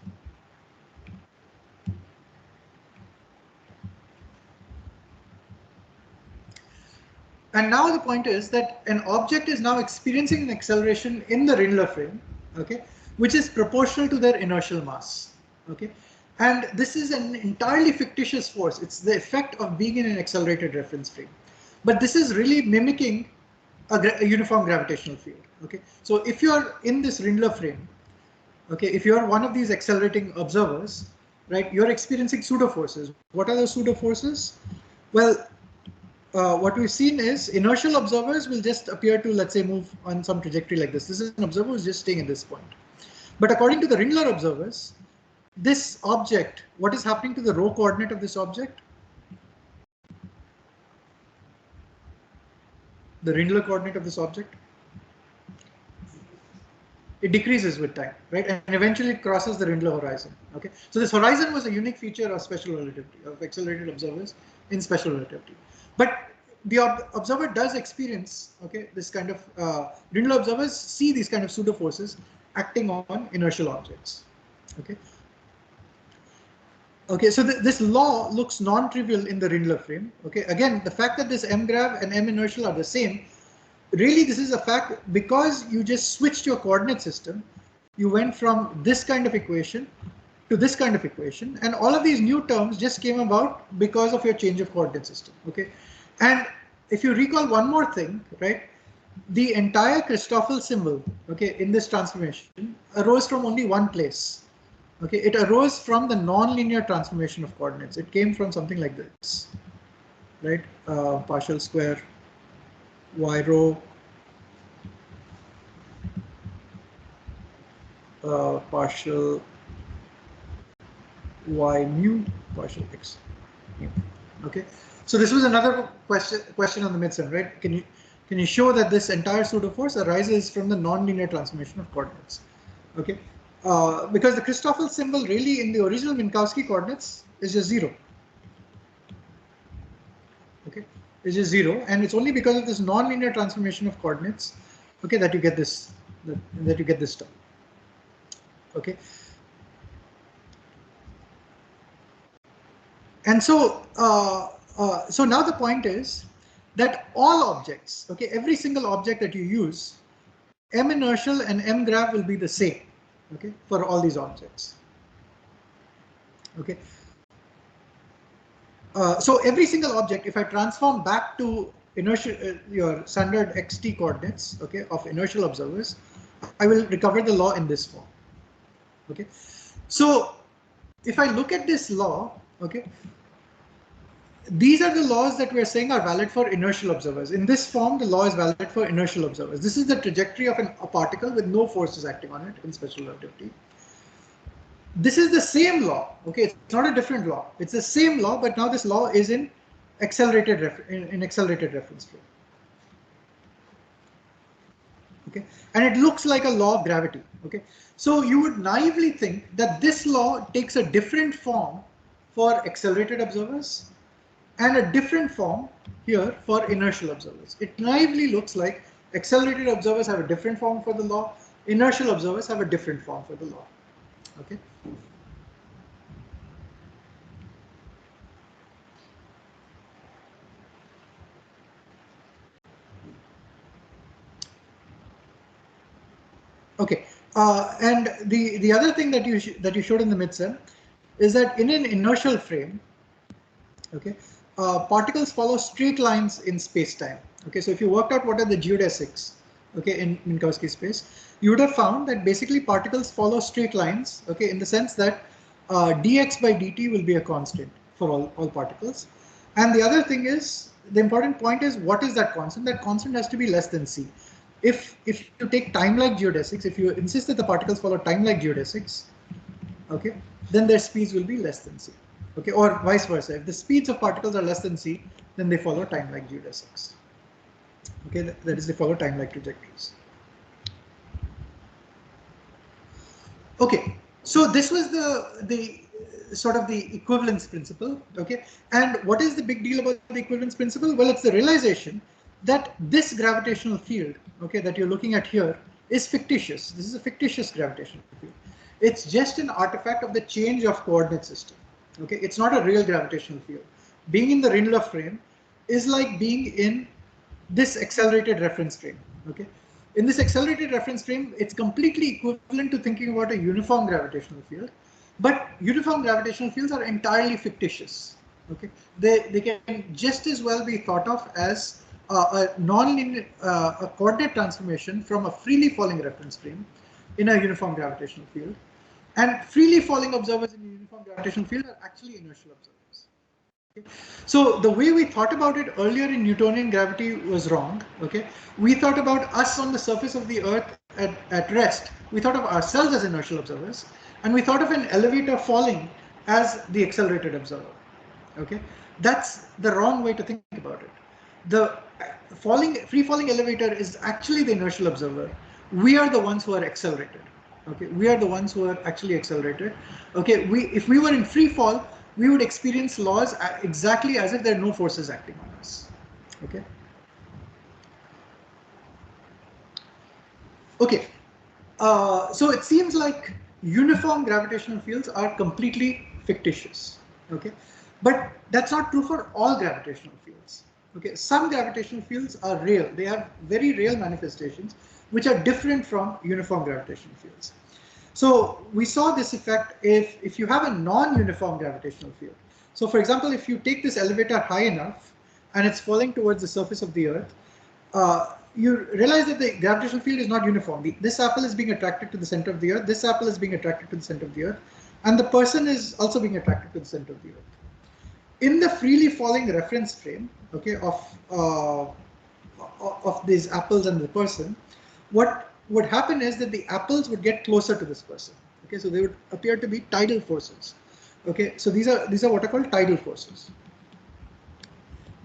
And now the point is that an object is now experiencing an acceleration in the Rindler frame, okay, which is proportional to their inertial mass. Okay. And this is an entirely fictitious force. It's the effect of being in an accelerated reference frame. But this is really mimicking a uniform gravitational field. Okay, so if you're in this Rindler frame, okay, if you're one of these accelerating observers, right, you're experiencing pseudo forces. What are the pseudo forces? Well, what we've seen is inertial observers will just appear to, let's say, move on some trajectory like this. This is an observer who's just staying at this point. But according to the Rindler observers, this object, what is happening to the rho coordinate of this object? The Rindler coordinate of this object? It decreases with time, right? And eventually it crosses the Rindler horizon. Okay, so this horizon was a unique feature of special relativity, of accelerated observers in special relativity. But the observer does experience, okay, this kind of Rindler observers see these kind of pseudo forces acting on inertial objects. Okay. Okay, so this law looks non-trivial in the Rindler frame. Okay, again, the fact that this m grav and m inertial are the same, really this is a fact because you just switched your coordinate system. You went from this kind of equation to this kind of equation, and all of these new terms just came about because of your change of coordinate system. Okay, and if you recall one more thing, right, the entire Christoffel symbol, okay, in this transformation arose from only one place. Okay, it arose from the nonlinear transformation of coordinates. It came from something like this, right? Partial square y rho partial y mu partial x mu. Okay, so this was another question on the midsem, right? Can you show that this entire pseudo force arises from the nonlinear transformation of coordinates? Okay. Because the Christoffel symbol really in the original Minkowski coordinates is just 0. Okay, it's just 0, and it's only because of this nonlinear transformation of coordinates, okay, that you get this that you get this term. Okay, and so so now the point is that all objects, okay, every single object that you use, m inertial and m grav will be the same. Okay, for all these objects. Okay, so every single object, if I transform back to inertial, your standard xt coordinates, okay, of inertial observers, I will recover the law in this form. Okay, so if I look at this law, okay, these are the laws that we're saying are valid for inertial observers. In this form, the law is valid for inertial observers. This is the trajectory of a particle with no forces acting on it in special relativity. This is the same law. Okay, it's not a different law. It's the same law, but now this law is in accelerated reference frame. Okay, and it looks like a law of gravity. Okay, so you would naively think that this law takes a different form for accelerated observers and a different form here for inertial observers. It naively looks like accelerated observers have a different form for the law, inertial observers have a different form for the law. Okay. Okay, and the other thing that you showed in the midsem is that in an inertial frame, okay, particles follow straight lines in space-time. Okay, so if you worked out what are the geodesics, okay, in Minkowski space, you would have found that basically particles follow straight lines, okay, in the sense that dx by dt will be a constant for all particles. And the other thing is, the important point is, what is that constant? That constant has to be less than c. If you take time-like geodesics, if you insist that the particles follow time-like geodesics, okay, then their speeds will be less than c. Okay, or vice versa. If the speeds of particles are less than c, then they follow time-like geodesics. Okay, that is, they follow time-like trajectories. Okay, so this was the sort of the equivalence principle. Okay, and what is the big deal about the equivalence principle? Well, it's the realization that this gravitational field, okay, that you're looking at here is fictitious. This is a fictitious gravitational field. It's just an artifact of the change of coordinate system. Okay, it's not a real gravitational field. Being in the Rindler frame is like being in this accelerated reference frame. Okay, in this accelerated reference frame, it's completely equivalent to thinking about a uniform gravitational field. But uniform gravitational fields are entirely fictitious. Okay, they can just as well be thought of as a coordinate transformation from a freely falling reference frame in a uniform gravitational field, and freely falling observers in a uniform gravitational field are actually inertial observers. Okay? So the way we thought about it earlier in Newtonian gravity was wrong. Okay, we thought about us on the surface of the Earth at rest. We thought of ourselves as inertial observers, and we thought of an elevator falling as the accelerated observer. Okay, that's the wrong way to think about it. The free falling elevator is actually the inertial observer. We are the ones who are accelerated. Okay, we are the ones who are actually accelerated. Okay, if we were in free fall, we would experience laws exactly as if there are no forces acting on us. Okay. Okay. So it seems like uniform gravitational fields are completely fictitious. Okay, but that's not true for all gravitational fields. Okay, some gravitational fields are real. They have very real manifestations which are different from uniform gravitational fields. So we saw this effect if you have a non-uniform gravitational field. So for example, if you take this elevator high enough and it's falling towards the surface of the Earth, you realize that the gravitational field is not uniform. This apple is being attracted to the center of the Earth, this apple is being attracted to the center of the Earth, and the person is also being attracted to the center of the Earth. In the freely falling reference frame, okay, of these apples and the person, what would happen is that the apples would get closer to this person. Okay, so they would appear to be tidal forces. Okay, so these are what are called tidal forces.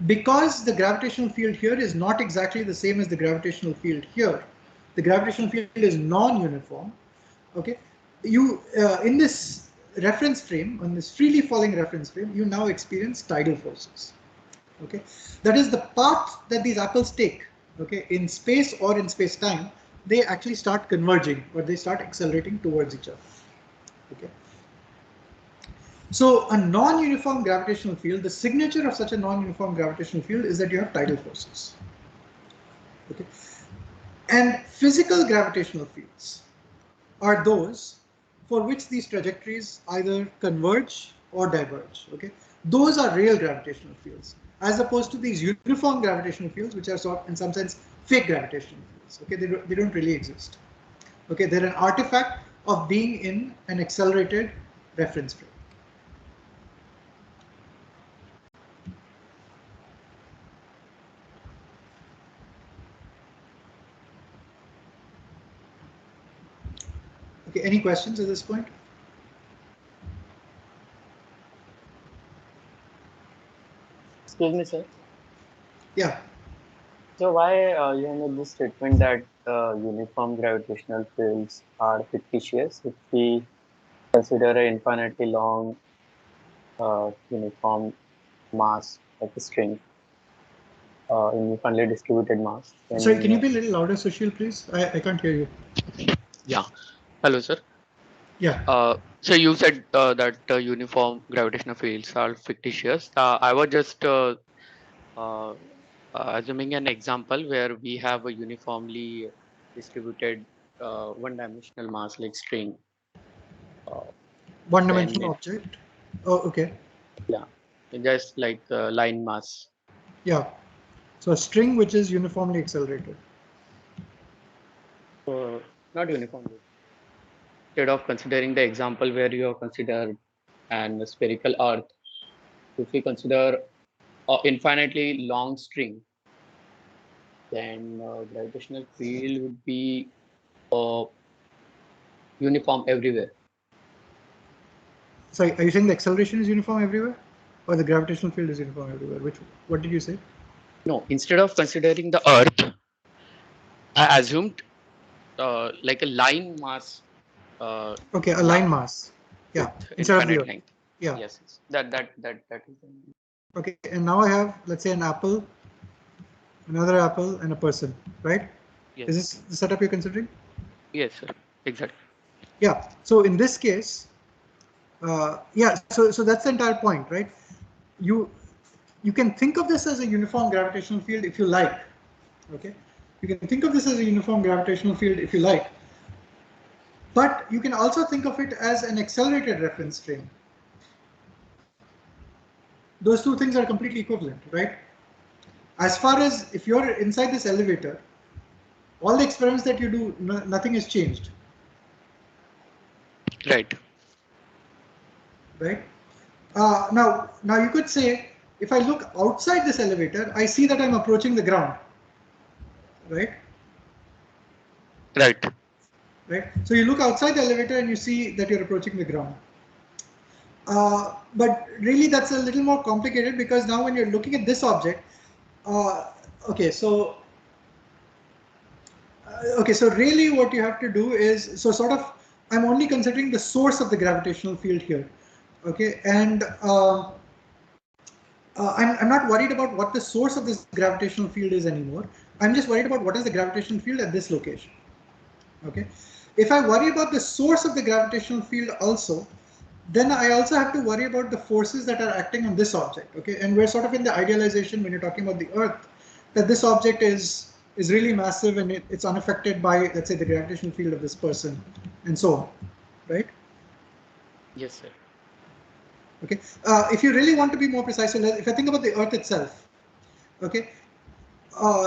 Because the gravitational field here is not exactly the same as the gravitational field here, the gravitational field is non-uniform. Okay, you in this reference frame, on this freely falling reference frame, you now experience tidal forces. Okay, that is the path that these apples take. Okay, in space or in space-time, they actually start converging or they start accelerating towards each other. Okay. So a non-uniform gravitational field, the signature of such a non-uniform gravitational field is that you have tidal forces. Okay. And physical gravitational fields are those for which these trajectories either converge or diverge. Okay. Those are real gravitational fields, as opposed to these uniform gravitational fields, which are sort of, in some sense, fake gravitational fields. Okay, they don't really exist. Okay, they're an artifact of being in an accelerated reference frame. Okay, any questions at this point? Excuse me, sir. Yeah. So why you have made this statement that uniform gravitational fields are fictitious if we consider an infinitely long uniform mass like a string in finely distributed mass? Sorry, can you Then be a little louder, Sushil, please? I can't hear you. Yeah. Hello, sir. Yeah. So you said that uniform gravitational fields are fictitious. I was just assuming an example where we have a uniformly distributed one-dimensional mass like string. Uh, then One-dimensional it, object. Oh, okay. yeah, just like line mass. Yeah. So a string which is uniformly accelerated. Not uniformly. Instead of considering the example where you have considered an spherical Earth, if we consider an infinitely long string, then gravitational field would be uh, uniform everywhere. Sorry, are you saying the acceleration is uniform everywhere, or the gravitational field is uniform everywhere? What did you say? No, instead of considering the Earth, I assumed like a line mass Okay, a line graph mass. with Yeah, instead of the infinite Earth. length. Yeah. Yes, yes. That is. Okay, and now I have, let's say, an apple, another apple, and a person, right? Yes, Is this the setup you're considering? yes, sir. Exactly. Yeah. So in this case, yeah. So that's the entire point, right? You you can think of this as a uniform gravitational field if you like. Okay. You can think of this as a uniform gravitational field if you like. But you can also think of it as an accelerated reference frame. Those two things are completely equivalent, right? As far as if you're inside this elevator, all the experiments that you do, nothing has changed. Right. Right? Now you could say, if I look outside this elevator, I see that I'm approaching the ground. Right? Right. Right? So you look outside the elevator and you see that you're approaching the ground. But really that's a little more complicated, because now when you're looking at this object, okay, so really what you have to do is, so sort of, I'm only considering the source of the gravitational field here, okay, and I'm not worried about what the source of this gravitational field is anymore. I'm just worried about what is the gravitational field at this location, okay. If I worry about the source of the gravitational field also, then I also have to worry about the forces that are acting on this object, okay? And we're sort of in the idealization when you're talking about the Earth, that this object is really massive and it's unaffected by, let's say, the gravitational field of this person, and so on, right? Yes, sir. Okay. If you really want to be more precise, so if I think about the Earth itself, okay,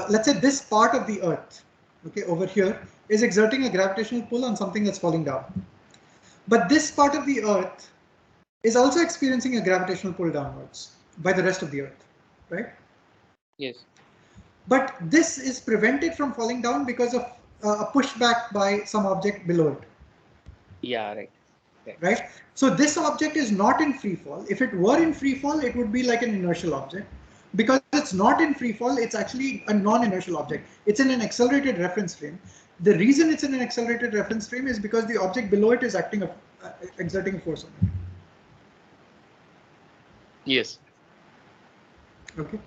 let's say this part of the Earth, okay, over here is exerting a gravitational pull on something that's falling down. But this part of the Earth is also experiencing a gravitational pull downwards by the rest of the Earth, right? Yes. But this is prevented from falling down because of a pushback by some object below it. Yeah, right. Right? So this object is not in free fall. If it were in free fall, it would be like an inertial object. Because it's not in free fall, it's actually a non-inertial object. It's in an accelerated reference frame. The reason it's in an accelerated reference frame is because the object below it is exerting a force on it. Yes. Okay.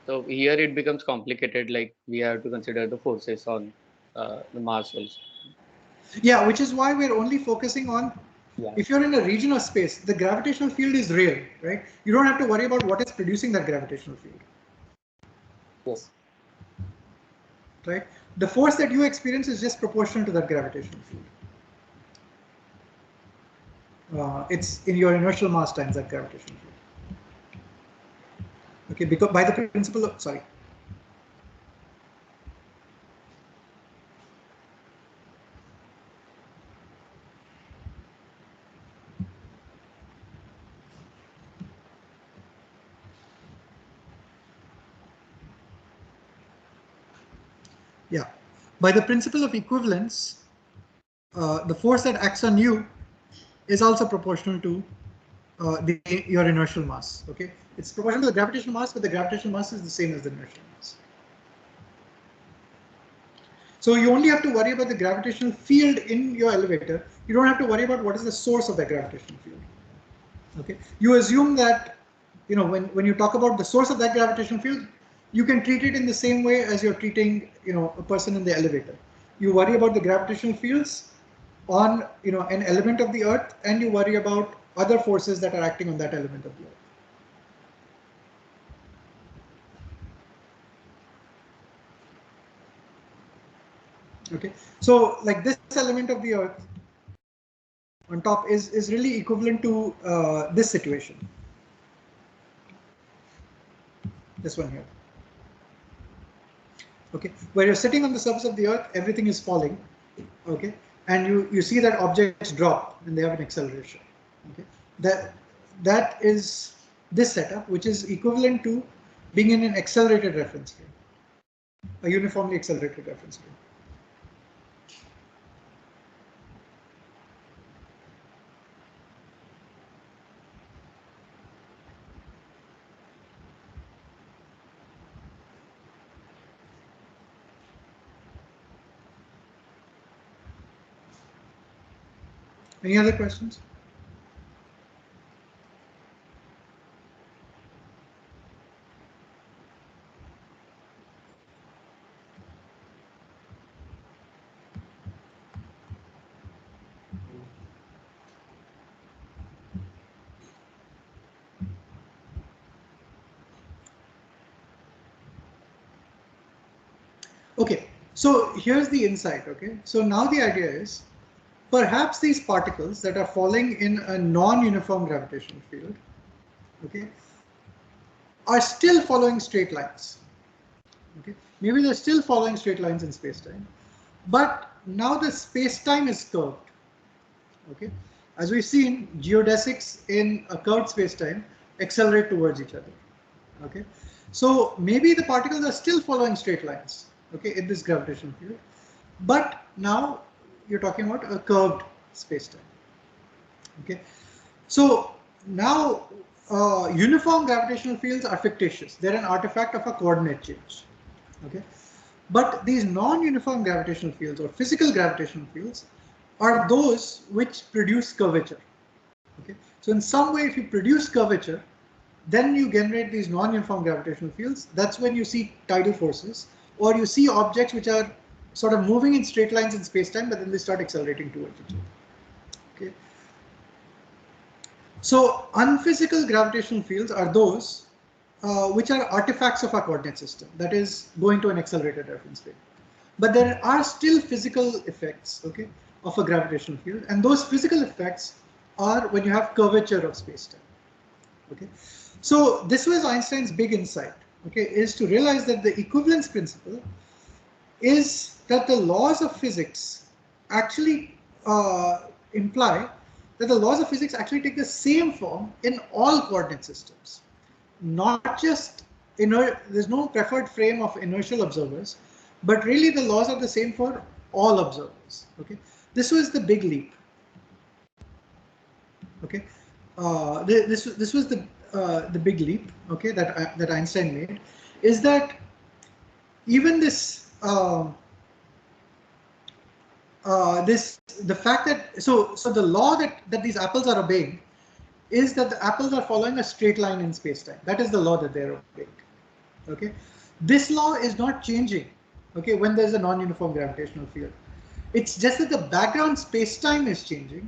So here it becomes complicated, like we have to consider the forces on the Mars also. Yeah, which is why we're only focusing on, if you're in a region of space, the gravitational field is real, right? You don't have to worry about what is producing that gravitational field. Yes. Right? The force that you experience is just proportional to that gravitational field. It's in your inertial mass times that gravitational field. Okay, because by the principle of, sorry. Yeah, by the principle of equivalence, the force that acts on you is also proportional to your inertial mass. Okay, it's proportional to the gravitational mass, but the gravitational mass is the same as the inertial mass. So you only have to worry about the gravitational field in your elevator. You don't have to worry about what is the source of that gravitational field. Okay, you assume that, you know, when you talk about the source of that gravitational field, you can treat it in the same way as you're treating, you know, a person in the elevator. You worry about the gravitational fields on, you know, an element of the Earth, and you worry about other forces that are acting on that element of the Earth. Okay, so like this element of the Earth on top is really equivalent to this situation. This one here. Okay, where you're sitting on the surface of the Earth, everything is falling. Okay, and you see that objects drop and they have an acceleration. Okay, that is this setup, which is equivalent to being in an accelerated reference frame, a uniformly accelerated reference frame. Any other questions? Okay, So here's the insight, okay? So now the idea is, perhaps these particles that are falling in a non-uniform gravitational field, okay, are still following straight lines. Okay, maybe they're still following straight lines in space-time, but now the space-time is curved. Okay, as we've seen, geodesics in a curved space-time accelerate towards each other. Okay, so maybe the particles are still following straight lines. Okay, in this gravitational field, but now you're talking about a curved space-time. Okay, so now uniform gravitational fields are fictitious. They're an artifact of a coordinate change. Okay, but these non-uniform gravitational fields or physical gravitational fields are those which produce curvature. Okay, so in some way, if you produce curvature, then you generate these non-uniform gravitational fields. That's when you see tidal forces, or you see objects which are sort of moving in straight lines in space-time, but then they start accelerating towards each other. Okay. So unphysical gravitational fields are those which are artifacts of our coordinate system, that is going to an accelerated reference frame. But there are still physical effects, okay, of a gravitational field, and those physical effects are when you have curvature of space-time. Okay, so this was Einstein's big insight. Okay, is to realize that the equivalence principle is that the laws of physics actually imply that the laws of physics actually take the same form in all coordinate systems. Not just there's no preferred frame of inertial observers, but really the laws are the same for all observers. Okay, this was the big leap. Okay, this was the big leap. Okay, that Einstein made, is that even this the fact that so the law that these apples are obeying is that the apples are following a straight line in space-time. That is the law that they're obeying. Okay, this law is not changing. Okay, when there's a non-uniform gravitational field, it's just that the background space-time is changing.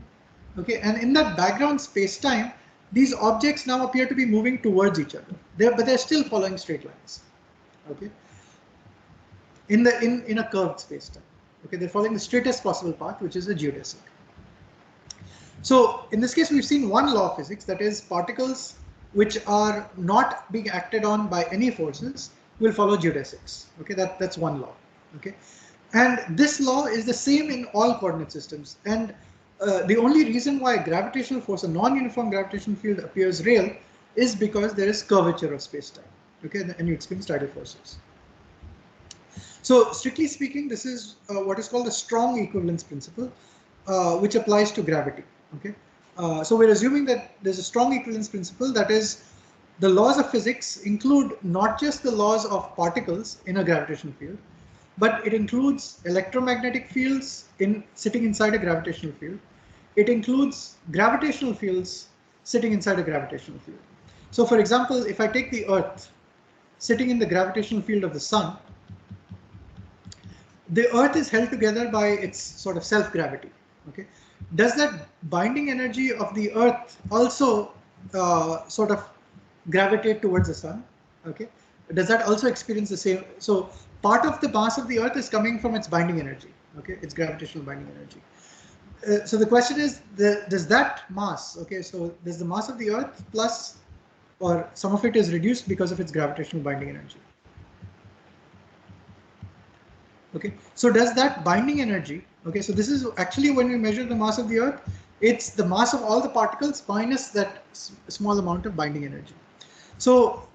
Okay, and in that background space-time, these objects now appear to be moving towards each other. But they're still following straight lines. Okay, in a curved space-time. Okay, they're following the straightest possible path, which is a geodesic. So in this case, we've seen one law of physics, that is particles which are not being acted on by any forces will follow geodesics. Okay, that's one law. Okay, and this law is the same in all coordinate systems. And the only reason why gravitational force, a non-uniform gravitational field, appears real is because there is curvature of space-time. Okay, and you experience tidal forces. So strictly speaking, this is what is called the strong equivalence principle, which applies to gravity. Okay, so we're assuming that there's a strong equivalence principle, that is, the laws of physics include not just the laws of particles in a gravitational field, but it includes electromagnetic fields sitting inside a gravitational field. It includes gravitational fields sitting inside a gravitational field. So for example, if I take the Earth sitting in the gravitational field of the Sun, the Earth is held together by its sort of self-gravity. Okay, does that binding energy of the Earth also sort of gravitate towards the Sun? Okay, does that also experience the same? So part of the mass of the Earth is coming from its binding energy. Okay, its gravitational binding energy. So the question is, does that mass? Okay, so there's the mass of the Earth plus, or some of it is reduced because of its gravitational binding energy. Okay, so does that binding energy, okay, so this is actually when we measure the mass of the Earth, it's the mass of all the particles minus that small amount of binding energy. So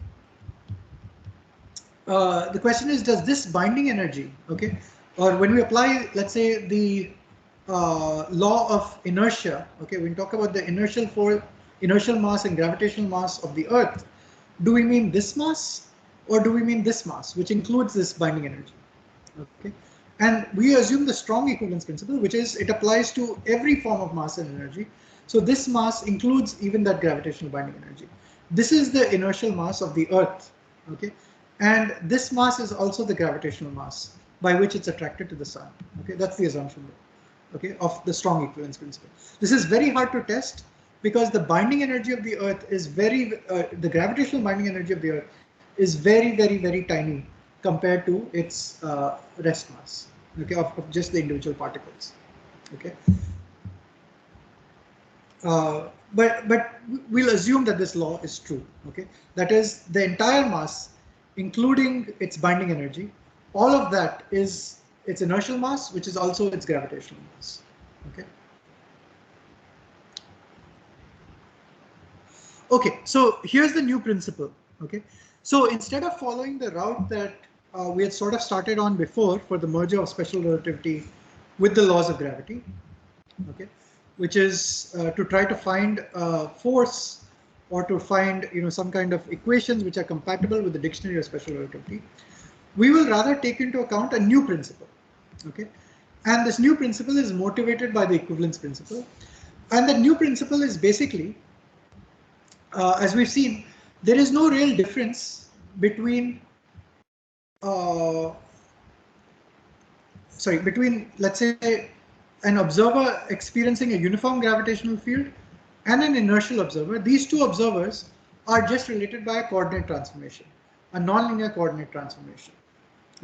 the question is, does this binding energy, okay, or when we apply, let's say, the law of inertia, okay, when we talk about the inertial mass and gravitational mass of the Earth, do we mean this mass or do we mean this mass, which includes this binding energy? Okay, and we assume the strong equivalence principle, which is it applies to every form of mass and energy. So this mass includes even that gravitational binding energy. This is the inertial mass of the Earth. Okay, and this mass is also the gravitational mass by which it's attracted to the Sun. Okay, that's the assumption, okay, of the strong equivalence principle. This is very hard to test because the binding energy of the Earth is the gravitational binding energy of the Earth is very, very, very tiny compared to its rest mass, okay, of just the individual particles, okay. But we'll assume that this law is true, okay. That is, the entire mass, including its binding energy, all of that is its inertial mass, which is also its gravitational mass, okay. Okay, so here's the new principle, okay. So instead of following the route that we had sort of started on before for the merger of special relativity with the laws of gravity, okay, which is to try to find force or to find some kind of equations which are compatible with the dictionary of special relativity, we will rather take into account a new principle, okay. And this new principle is motivated by the equivalence principle, and the new principle is basically, as we've seen, there is no real difference between let's say, an observer experiencing a uniform gravitational field and an inertial observer. These two observers are just related by a coordinate transformation, a nonlinear coordinate transformation,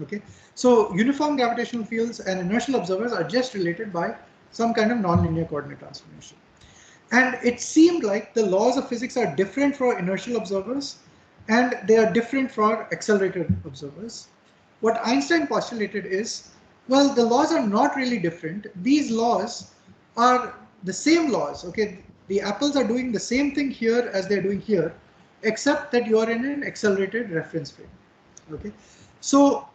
okay. So uniform gravitational fields and inertial observers are just related by some kind of nonlinear coordinate transformation. And it seemed like the laws of physics are different for inertial observers and they are different for accelerated observers. What Einstein postulated is, well, the laws are not really different. These laws are the same laws, okay? The apples are doing the same thing here as they're doing here, except that you are in an accelerated reference frame, okay? So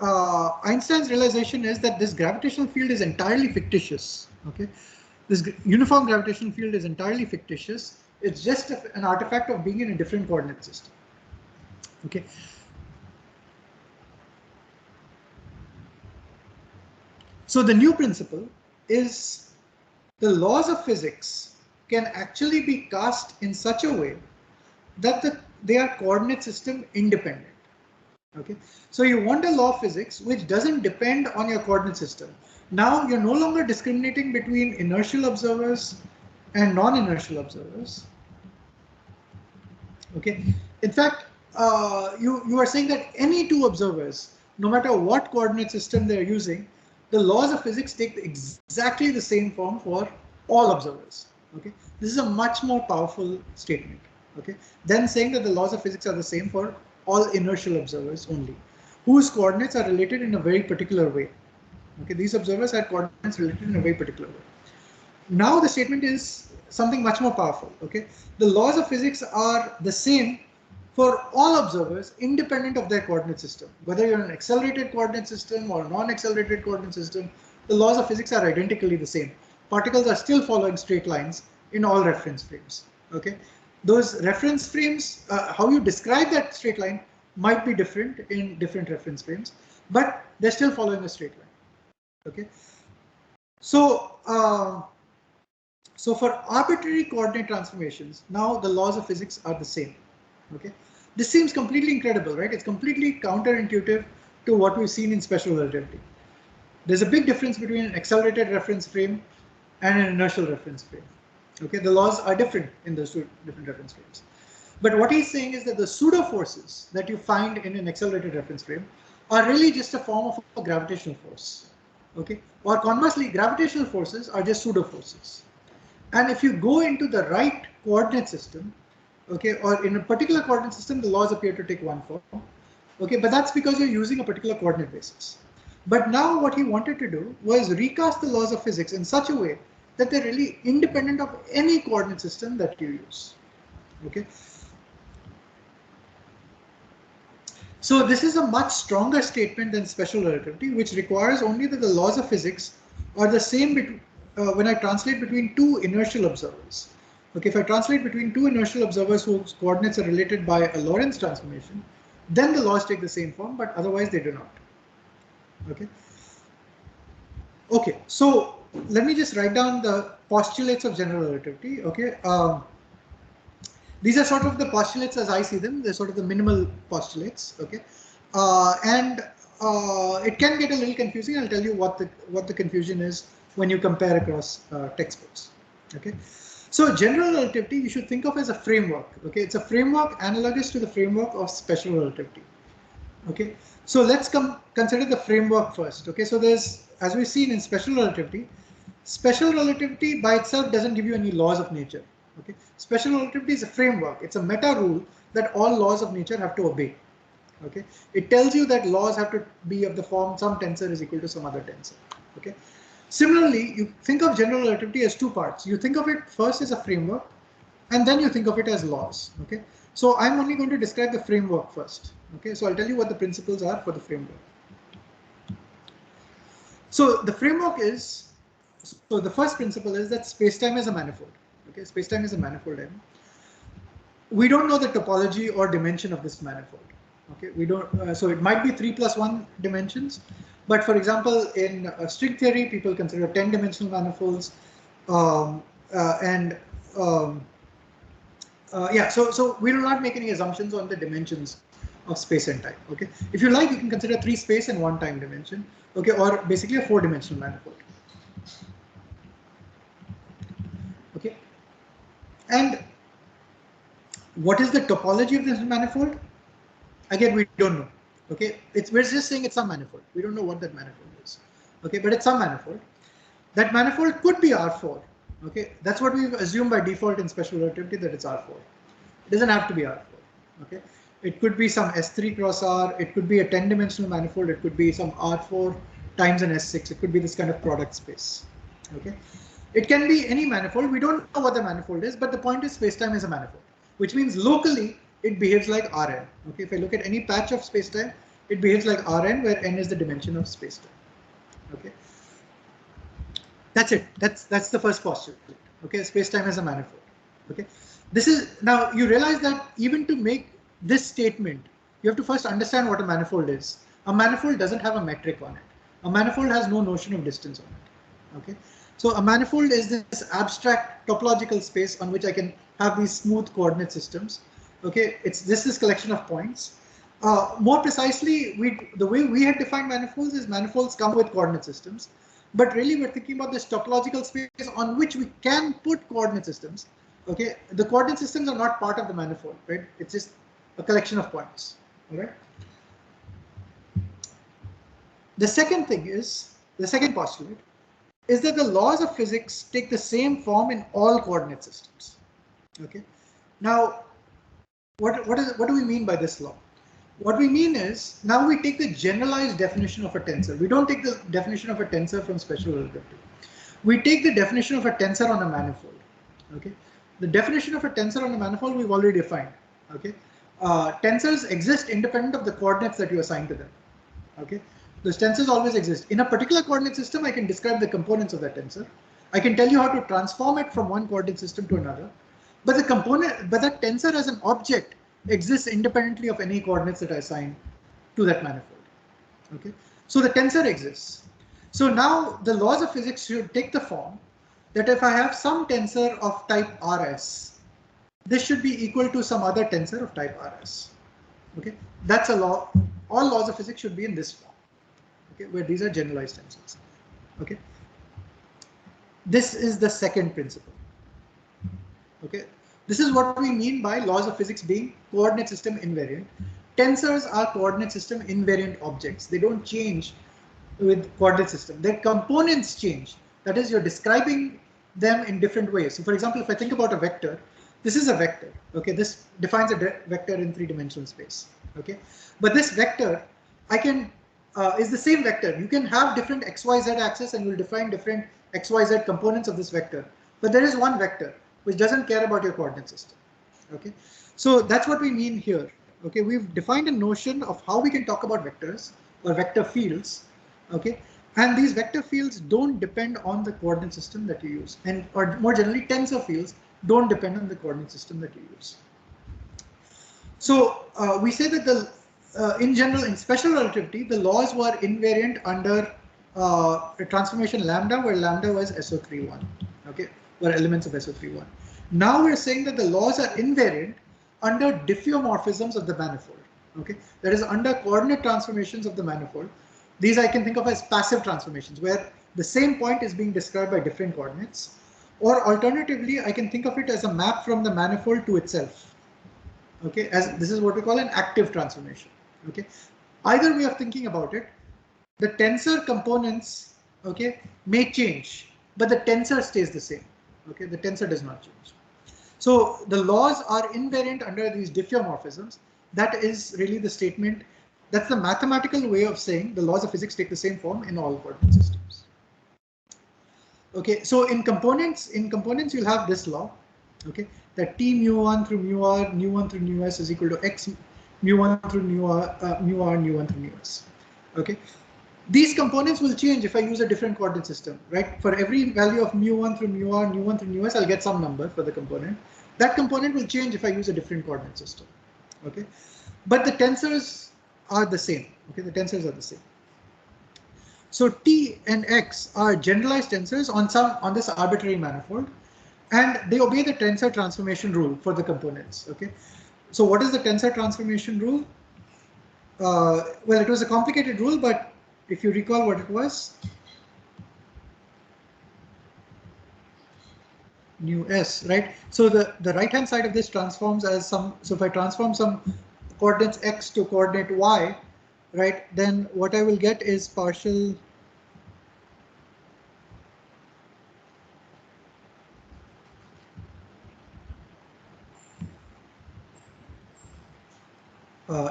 Einstein's realization is that this gravitational field is entirely fictitious, okay? This uniform gravitational field is entirely fictitious. It's just an artifact of being in a different coordinate system, okay? So the new principle is the laws of physics can actually be cast in such a way that they are coordinate system independent. Okay, so you want a law of physics which doesn't depend on your coordinate system. Now you're no longer discriminating between inertial observers and non-inertial observers. Okay, in fact, you are saying that any two observers, no matter what coordinate system they're using, the laws of physics take exactly the same form for all observers. Okay, this is a much more powerful statement, okay, than saying that the laws of physics are the same for all inertial observers only, whose coordinates are related in a very particular way. Okay, these observers had coordinates related in a very particular way. Now the statement is something much more powerful. Okay, the laws of physics are the same for all observers independent of their coordinate system. Whether you're in an accelerated coordinate system or a non-accelerated coordinate system, the laws of physics are identically the same. Particles are still following straight lines in all reference frames. Okay, those reference frames, how you describe that straight line might be different in different reference frames, but they're still following a straight line. Okay, so so for arbitrary coordinate transformations, now the laws of physics are the same. Okay, this seems completely incredible, right? It's completely counterintuitive to what we've seen in special relativity. There's a big difference between an accelerated reference frame and an inertial reference frame. Okay, the laws are different in those two different reference frames. But what he's saying is that the pseudo forces that you find in an accelerated reference frame are really just a form of a gravitational force. Okay, or conversely, gravitational forces are just pseudo forces. And if you go into the right coordinate system, okay, or in a particular coordinate system, the laws appear to take one form. Okay, but that's because you're using a particular coordinate basis. But now what he wanted to do was recast the laws of physics in such a way that they're really independent of any coordinate system that you use. Okay. So this is a much stronger statement than special relativity, which requires only that the laws of physics are the same when I translate between two inertial observers. Okay, if I translate between two inertial observers whose coordinates are related by a Lorentz transformation, then the laws take the same form, but otherwise they do not. Okay. Okay, so let me just write down the postulates of general relativity. Okay, these are sort of the postulates as I see them. They're sort of the minimal postulates. Okay, it can get a little confusing. I'll tell you what the confusion is when you compare across textbooks. Okay, so general relativity you should think of as a framework. Okay, it's a framework analogous to the framework of special relativity. Okay, so let's consider the framework first. Okay, so there's, as we've seen in special relativity by itself doesn't give you any laws of nature. Okay, special relativity is a framework. It's a meta rule that all laws of nature have to obey. Okay, it tells you that laws have to be of the form some tensor is equal to some other tensor. Okay, similarly, you think of general relativity as two parts. You think of it first as a framework, and then you think of it as laws. Okay, so I'm only going to describe the framework first. Okay, so I'll tell you what the principles are for the framework. So the framework is, so the first principle is that spacetime is a manifold. Okay, spacetime is a manifold M. We don't know the topology or dimension of this manifold. Okay, we don't. So it might be 3 + 1 dimensions, but for example, in string theory, people consider 10-dimensional manifolds, and yeah. So we will not make any assumptions on the dimensions of space and time. Okay, if you like, you can consider 3 space and 1 time dimension. Okay, or basically a 4-dimensional manifold. Okay, and what is the topology of this manifold? Again, we don't know. Okay, we're just saying it's some manifold. We don't know what that manifold is. Okay, but it's some manifold. That manifold could be R4. Okay, that's what we've assumed by default in special relativity, that it's R4. It doesn't have to be R4. Okay, it could be some S3 cross R. It could be a 10-dimensional manifold. It could be some R4 times an S6. It could be this kind of product space. Okay, it can be any manifold. We don't know what the manifold is, but the point is spacetime is a manifold, which means locally it behaves like Rn. Okay, if I look at any patch of spacetime, it behaves like Rn, where n is the dimension of spacetime. Okay, that's it. That's the first postulate. Okay, spacetime is a manifold. Okay, this is, now you realize that even to make this statement, you have to first understand what a manifold is. A manifold doesn't have a metric on it. A manifold has no notion of distance on it. Okay, so a manifold is this abstract topological space on which I can have these smooth coordinate systems. Okay, it's this collection of points. More precisely, the way we had defined manifolds is manifolds come with coordinate systems, but really we're thinking about this topological space on which we can put coordinate systems. Okay, the coordinate systems are not part of the manifold, right? It's just a collection of points. All right. The second thing is, the second postulate is that the laws of physics take the same form in all coordinate systems. Okay. Now, what do we mean by this law? What we mean is, now we take the generalized definition of a tensor. We don't take the definition of a tensor from special relativity. We take the definition of a tensor on a manifold. Okay, the definition of a tensor on a manifold we've already defined. Okay, tensors exist independent of the coordinates that you assign to them. Okay, those tensors always exist. In a particular coordinate system, I can describe the components of that tensor. I can tell you how to transform it from one coordinate system to another. But that tensor as an object exists independently of any coordinates that I assign to that manifold. Okay, so the tensor exists. So now the laws of physics should take the form that if I have some tensor of type Rs, this should be equal to some other tensor of type Rs. Okay, that's a law. All laws of physics should be in this form. Okay, where these are generalized tensors. Okay, this is the second principle. Okay, this is what we mean by laws of physics being coordinate system invariant. Tensors are coordinate system invariant objects. They don't change with coordinate system. Their components change. That is, you're describing them in different ways. So for example, if I think about a vector, this is a vector. Okay, this defines a vector in 3-dimensional space. Okay, but this vector, I can is the same vector. You can have different XYZ axis and you'll define different XYZ components of this vector. But there is one vector which doesn't care about your coordinate system. Okay, so that's what we mean here. Okay, we've defined a notion of how we can talk about vectors or vector fields. Okay, and these vector fields don't depend on the coordinate system that you use, and or more generally, tensor fields don't depend on the coordinate system that you use. So we say that in general, in special relativity, the laws were invariant under a transformation lambda, where lambda was SO31. Okay, were elements of SO31. Now we're saying that the laws are invariant under diffeomorphisms of the manifold. Okay, that is under coordinate transformations of the manifold. These I can think of as passive transformations, where the same point is being described by different coordinates. Or alternatively, I can think of it as a map from the manifold to itself. Okay, as this is what we call an active transformation. Okay, either way of thinking about it, the tensor components, okay, may change, but the tensor stays the same. Okay, the tensor does not change. So the laws are invariant under these diffeomorphisms. That is really the statement. That's the mathematical way of saying the laws of physics take the same form in all coordinate systems. Okay, so in components you'll have this law. Okay, that T mu1 through mu r, nu1 through nu s is equal to x mu1 through mu r, nu1 through nu s. Okay, these components will change if I use a different coordinate system, right? For every value of mu1 through mu r, nu1 through nu s, I'll get some number for the component. That component will change if I use a different coordinate system. Okay, but the tensors are the same. Okay, the tensors are the same. So T and X are generalized tensors on this arbitrary manifold, and they obey the tensor transformation rule for the components. Okay, so what is the tensor transformation rule? Well, it was a complicated rule, but if you recall what it was, nu s, right? So the right hand side of this transforms as some. So if I transform some coordinates x to coordinate y, right, then what I will get is partial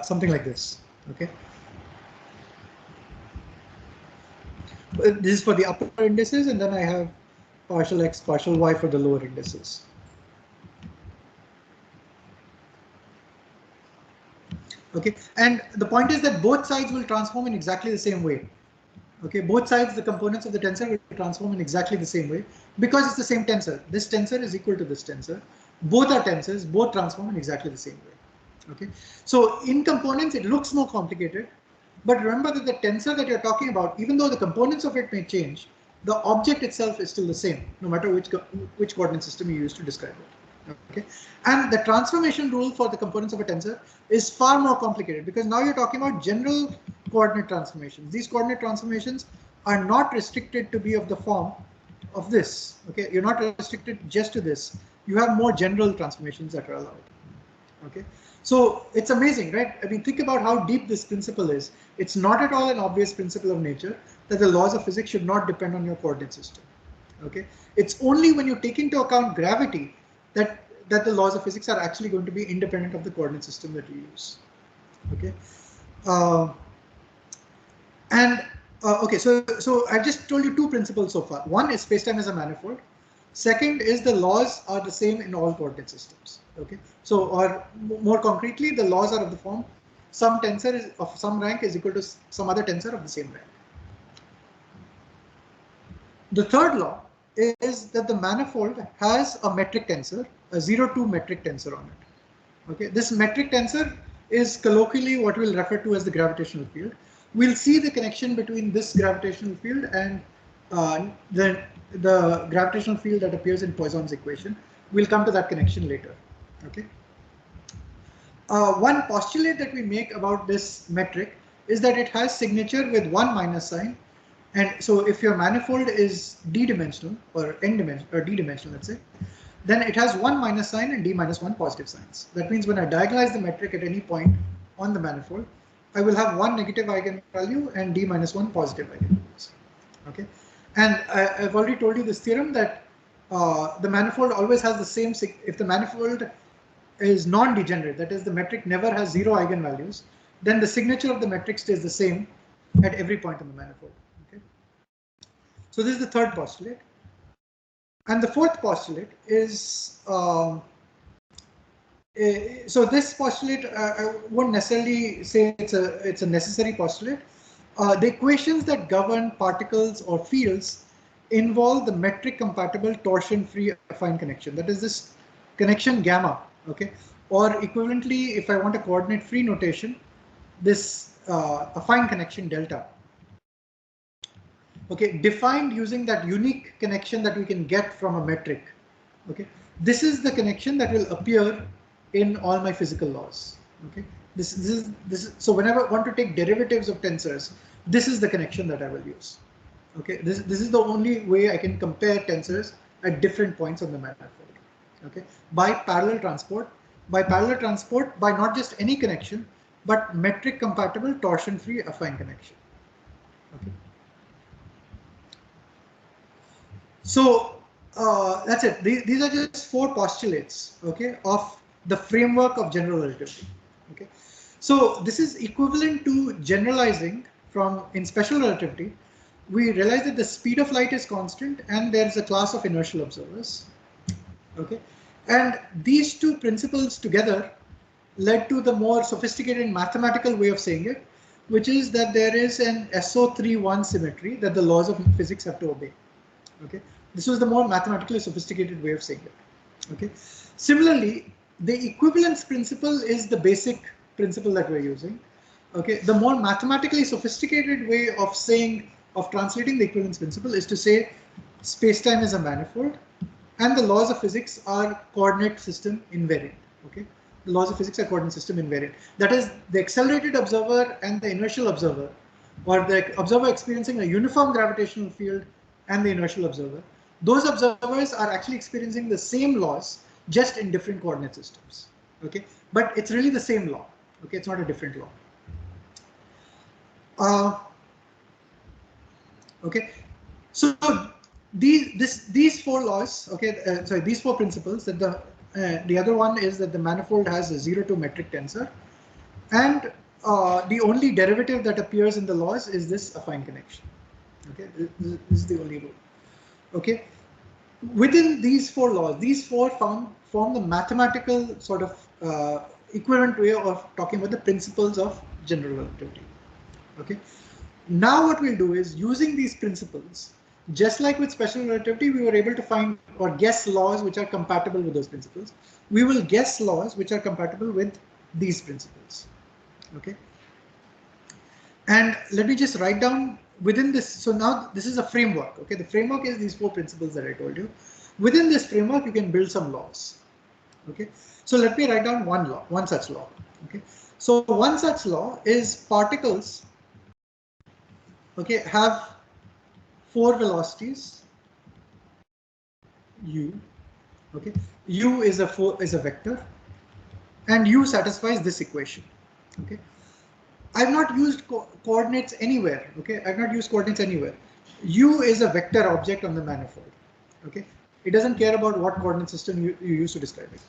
something like this. Okay, this is for the upper indices, and then I have partial x, partial y for the lower indices. Okay, and the point is that both sides will transform in exactly the same way. Okay, both sides, the components of the tensor will transform in exactly the same way because it's the same tensor. This tensor is equal to this tensor. Both are tensors, both transform in exactly the same way. Okay, so in components, it looks more complicated, but remember that the tensor that you're talking about, even though the components of it may change, the object itself is still the same, no matter which coordinate system you use to describe it. Okay, and the transformation rule for the components of a tensor is far more complicated because now you're talking about general coordinate transformations. These coordinate transformations are not restricted to be of the form of this. Okay, you're not restricted just to this. You have more general transformations that are allowed. Okay, so it's amazing, right? I mean, think about how deep this principle is. It's not at all an obvious principle of nature that the laws of physics should not depend on your coordinate system. Okay, it's only when you take into account gravity that the laws of physics are actually going to be independent of the coordinate system that you use. Okay, okay, so I've just told you two principles so far. One is spacetime as a manifold. Second is the laws are the same in all coordinate systems. Okay, so or more concretely, the laws are of the form some tensor is of some rank is equal to some other tensor of the same rank. The third law is that the manifold has a metric tensor, a 0-2 metric tensor on it. Okay, this metric tensor is colloquially what we'll refer to as the gravitational field. We'll see the connection between this gravitational field and the gravitational field that appears in Poisson's equation. We'll come to that connection later. Okay. One postulate that we make about this metric is that it has signature with one minus sign. And so if your manifold is d-dimensional or n-dimensional or d-dimensional, let's say, then it has one minus sign and d minus one positive signs. That means when I diagonalize the metric at any point on the manifold, I will have one negative eigenvalue and d minus one positive eigenvalues. Okay, and I've already told you this theorem that the manifold always has the same. If the manifold is non-degenerate, that is, the metric never has zero eigenvalues, then the signature of the metric stays the same at every point in the manifold. Okay, so this is the third postulate. And the fourth postulate is, so this postulate, I won't necessarily say it's a necessary postulate. The equations that govern particles or fields involve the metric compatible torsion-free affine connection. That is this connection gamma, okay? Or equivalently, if I want a coordinate-free notation, this affine connection delta. Okay, defined using that unique connection that we can get from a metric. Okay, this is the connection that will appear in all my physical laws. Okay, this is so whenever I want to take derivatives of tensors, this is the connection that I will use. Okay, this is the only way I can compare tensors at different points on the manifold. Okay, by parallel transport, by not just any connection, but metric compatible, torsion free, affine connection. Okay. So that's it. These are just 4 postulates, okay, of the framework of general relativity. Okay. So this is equivalent to generalizing from in special relativity. We realize that the speed of light is constant and there is a class of inertial observers. Okay. And these 2 principles together led to the more sophisticated mathematical way of saying it, which is that there is an SO3-1 symmetry that the laws of physics have to obey. Okay. This was the more mathematically sophisticated way of saying it. Okay. Similarly, the equivalence principle is the basic principle that we're using. Okay. The more mathematically sophisticated way of saying, of translating the equivalence principle is to say space-time is a manifold and the laws of physics are coordinate system invariant. Okay. The laws of physics are coordinate system invariant. That is, the accelerated observer and the inertial observer, or the observer experiencing a uniform gravitational field and the inertial observer, those observers are actually experiencing the same laws, just in different coordinate systems. Okay, but it's really the same law. Okay, it's not a different law. Okay, so these 4 laws. Okay, sorry, these 4 principles. That the other one is that the manifold has a 0 to metric tensor, and the only derivative that appears in the laws is this affine connection. Okay, this is the only rule. Okay, within these 4 laws, these 4 form the mathematical sort of equivalent way of talking about the principles of general relativity. Okay, now what we'll do is, using these principles, just like with special relativity, we were able to find or guess laws which are compatible with those principles. We will guess laws which are compatible with these principles. Okay, and let me just write down within this. So now this is a framework. Okay, the framework is these 4 principles that I told you. Within this framework, you can build some laws. Okay, so let me write down one such law. Okay, so one such law is particles, okay, have 4 velocities u. Okay, u is a vector, and u satisfies this equation. Okay, I've not used coordinates anywhere. Okay, I've not used coordinates anywhere. U is a vector object on the manifold. Okay, it doesn't care about what coordinate system you use to describe it.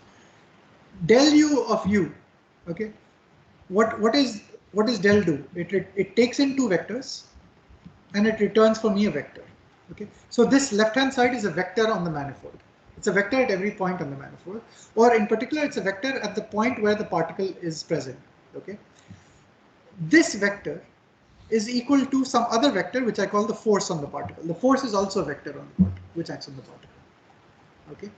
Del u of u. Okay, what does del do? It takes in 2 vectors, and it returns for me a vector. Okay, so this left-hand side is a vector on the manifold. It's a vector at every point on the manifold, or in particular, it's a vector at the point where the particle is present. Okay, this vector is equal to some other vector which I call the force on the particle. The force is also a vector on the particle which acts on the particle. Okay,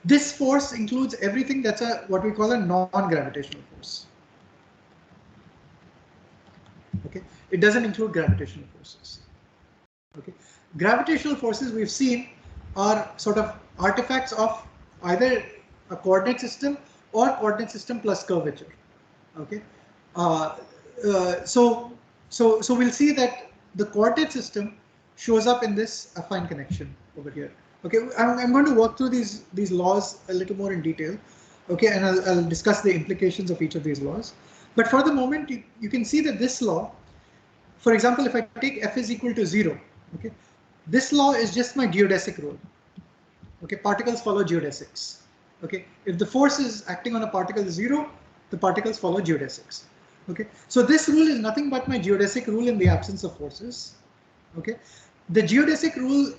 this force includes everything that's what we call a non-gravitational force. Okay, it doesn't include gravitational forces. Okay, gravitational forces we've seen are sort of artifacts of either a coordinate system or coordinate system plus curvature. Okay, so we'll see that the coordinate system shows up in this affine connection over here. Okay, I'm going to work through these laws a little more in detail. Okay, and I'll discuss the implications of each of these laws. But for the moment, you can see that this law, for example, if I take f is equal to 0, okay, this law is just my geodesic rule. Okay, particles follow geodesics. Okay, if the force is acting on a particle is 0, the particles follow geodesics. Okay, so this rule is nothing but my geodesic rule in the absence of forces. Okay, the geodesic rule,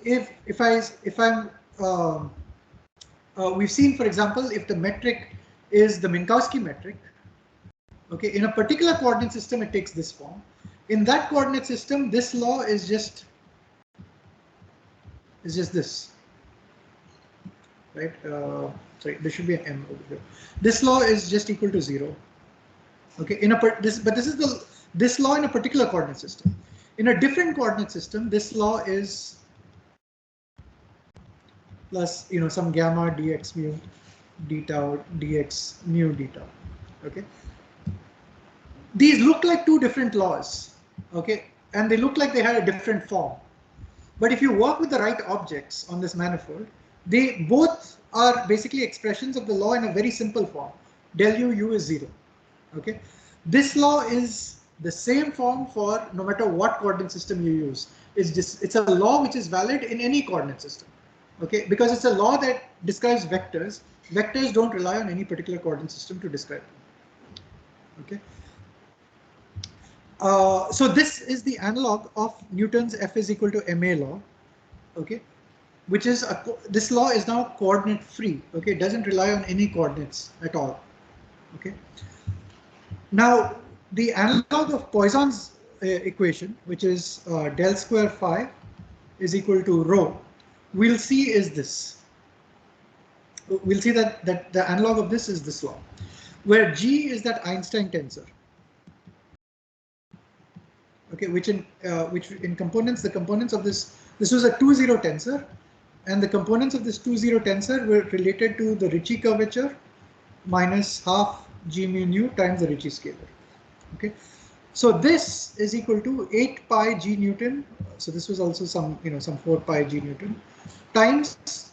we've seen, for example, if the metric is the Minkowski metric, okay, in a particular coordinate system, it takes this form. In that coordinate system, this law is just this, right? Sorry, there should be an m over here. This law is just equal to 0. Okay, this law in a particular coordinate system. In a different coordinate system, this law is plus some gamma dx mu d tau dx mu d tau. Okay, these look like 2 different laws. Okay, and they look like they had a different form. But if you work with the right objects on this manifold, they both are basically expressions of the law in a very simple form. Del u is 0. Okay, This law is the same form for no matter what coordinate system you use. It's a law which is valid in any coordinate system. Okay, because it's a law that describes vectors. Vectors don't rely on any particular coordinate system to describe them. Okay. So this is the analog of Newton's F is equal to ma law. Okay, which is this law is now coordinate free. Okay, it doesn't rely on any coordinates at all. Okay. Now the analog of Poisson's equation, which is del square phi is equal to rho, we'll see is this. We'll see that the analog of this is this law, where G is that Einstein tensor. Okay, which in components, the components of this was a 2-0 tensor, and the components of this 2-0 tensor were related to the Ricci curvature minus half G mu nu times the Ricci scalar. Okay, so this is equal to 8 pi G Newton. So this was also some 4 pi G Newton times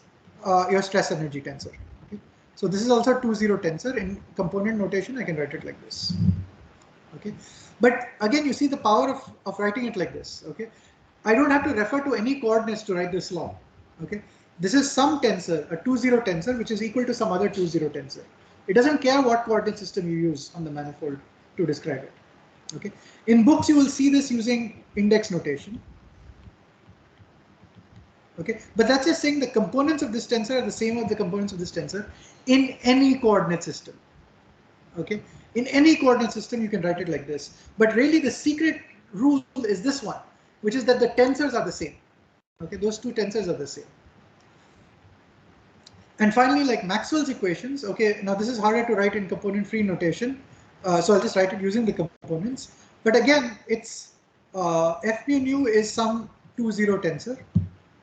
your stress energy tensor. Okay, so this is also a 2-0 tensor. In component notation, I can write it like this. Okay, but again, you see the power of writing it like this. Okay, I don't have to refer to any coordinates to write this law. Okay, this is some tensor, a 2-0 tensor, which is equal to some other 2-0 tensor. It doesn't care what coordinate system you use on the manifold to describe it. Okay, in books you will see this using index notation. Okay, but that's just saying the components of this tensor are the same as the components of this tensor in any coordinate system. Okay, in any coordinate system you can write it like this. But really the secret rule is this one, which is that the tensors are the same. Okay, those two tensors are the same. And finally, like Maxwell's equations. Okay, now this is harder to write in component-free notation, so I'll just write it using the components. But again, it's F mu nu is some 2-0 tensor.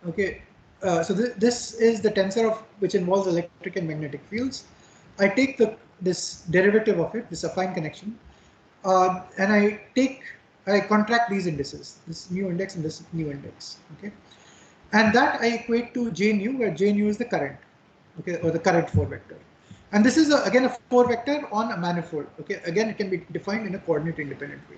Okay, so this is the tensor of which involves electric and magnetic fields. I take this derivative of it, this affine connection, and I contract these indices, this mu index and this mu index. Okay, and that I equate to J nu, where J nu is the current. Okay, or the current 4 vector. And this is again a 4 vector on a manifold. Okay, again it can be defined in a coordinate independent way.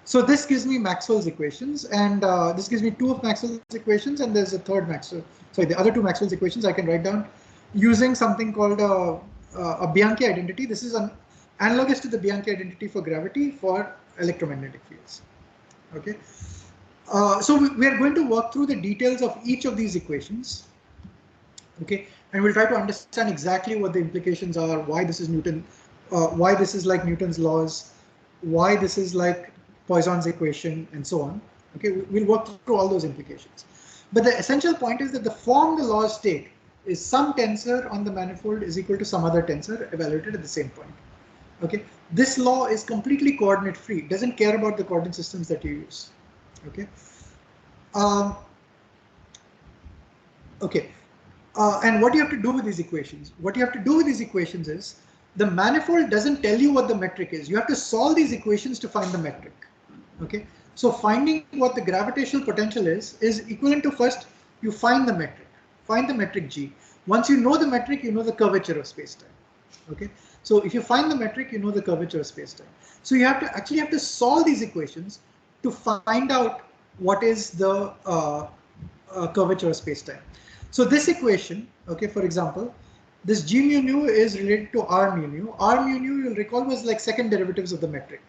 So this gives me Maxwell's equations, and this gives me 2 of Maxwell's equations, and there's a third the other 2 Maxwell's equations I can write down using something called a Bianchi identity. This is an analogous to the Bianchi identity for gravity for electromagnetic fields. Okay, so we are going to walk through the details of each of these equations. Okay, and we'll try to understand exactly what the implications are, why this is why this is like Newton's laws, why this is like Poisson's equation, and so on. Okay, we'll work through all those implications. But the essential point is that the form the laws take is some tensor on the manifold is equal to some other tensor evaluated at the same point. Okay, this law is completely coordinate free. It doesn't care about the coordinate systems that you use. Okay. And what you have to do with these equations? What you have to do with these equations is the manifold doesn't tell you what the metric is. You have to solve these equations to find the metric. Okay, so finding what the gravitational potential is equivalent to first you find the metric G. Once you know the metric, you know the curvature of spacetime. Okay, so if you find the metric, you know the curvature of spacetime. So you have to solve these equations to find out what is the curvature of spacetime. So this equation, okay, for example, this G mu nu is related to R mu nu. R mu nu, you'll recall, was like second derivatives of the metric.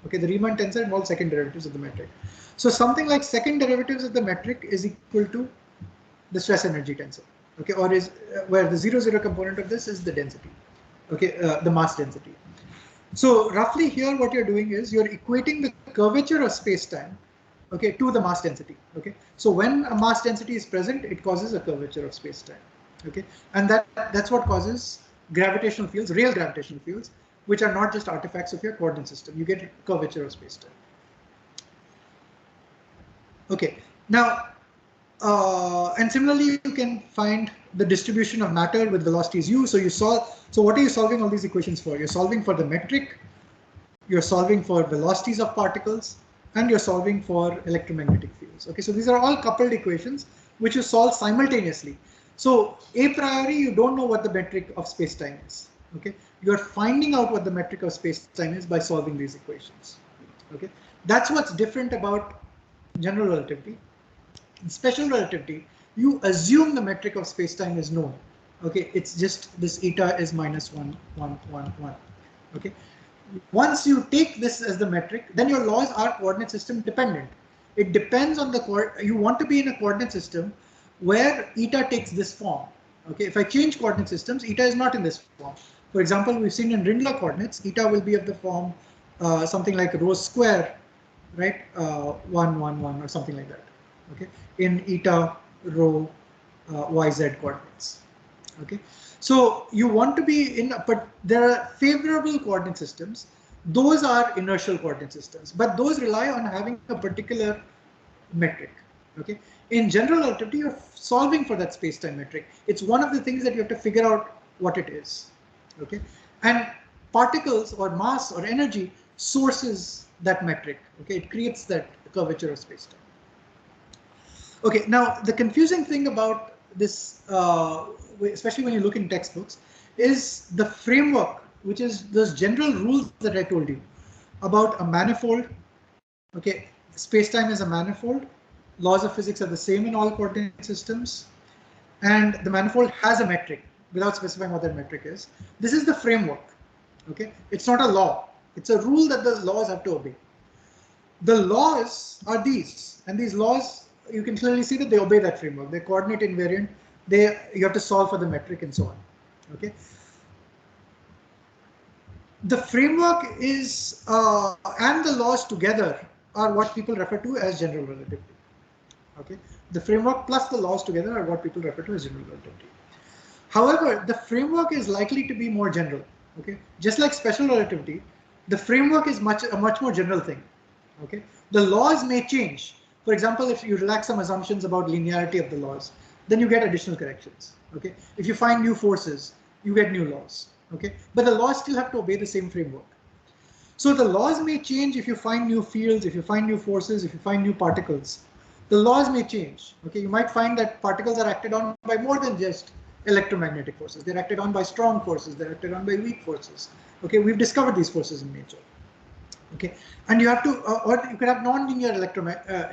Okay, the Riemann tensor involves second derivatives of the metric. So something like second derivatives of the metric is equal to the stress energy tensor. Okay, or is where the 0,0 component of this is the density. Okay, the mass density. So roughly here, what you're doing is you're equating the curvature of space-time, okay, to the mass density. Okay, so when a mass density is present, it causes a curvature of space-time. Okay, and that's what causes gravitational fields, real gravitational fields, which are not just artifacts of your coordinate system. You get curvature of space-time. Okay, now and similarly you can find the distribution of matter with velocities u. So what are you solving all these equations for? You're solving for the metric, you're solving for velocities of particles, and you're solving for electromagnetic fields. Okay, so these are all coupled equations which you solve simultaneously. So a priori you don't know what the metric of space-time is. Okay, you are finding out what the metric of space-time is by solving these equations. Okay, that's what's different about general relativity. In special relativity, you assume the metric of space-time is known. Okay, it's just this eta is minus 1, 1, 1, 1. Okay, once you take this as the metric, then your laws are coordinate system dependent. It depends on the you want to be in a coordinate system where eta takes this form. Okay, if I change coordinate systems, eta is not in this form. For example, we've seen in Rentala coordinates, eta will be of the form something like rho square, right? 1, 1, 1 or something like that. Okay, in eta rho yz coordinates. Okay, so you want to be in, but there are favorable coordinate systems. Those are inertial coordinate systems, but those rely on having a particular metric. Okay, in general relativity, you're solving for that space-time metric. It's one of the things that you have to figure out what it is. Okay, and particles or mass or energy sources that metric. Okay, it creates that curvature of space-time. Okay, now the confusing thing about this, especially when you look in textbooks, is the framework, which is those general rules that I told you about a manifold. Okay, space-time is a manifold. Laws of physics are the same in all coordinate systems, and the manifold has a metric without specifying what that metric is. This is the framework. Okay, it's not a law. It's a rule that the laws have to obey. The laws are these, and these laws, you can clearly see that they obey that framework. They're coordinate invariant. You have to solve for the metric and so on. Okay. The framework is and the laws together are what people refer to as general relativity. Okay. The framework plus the laws together are what people refer to as general relativity. However, the framework is likely to be more general. Okay. Just like special relativity, the framework is a much more general thing. Okay. The laws may change. For example, if you relax some assumptions about linearity of the laws, then you get additional corrections. Okay. If you find new forces, you get new laws. Okay. But the laws still have to obey the same framework. So the laws may change if you find new fields, if you find new forces, if you find new particles. The laws may change. Okay. You might find that particles are acted on by more than just electromagnetic forces. They're acted on by strong forces. They're acted on by weak forces. Okay. We've discovered these forces in nature. Okay, and you have to, or you could have non-linear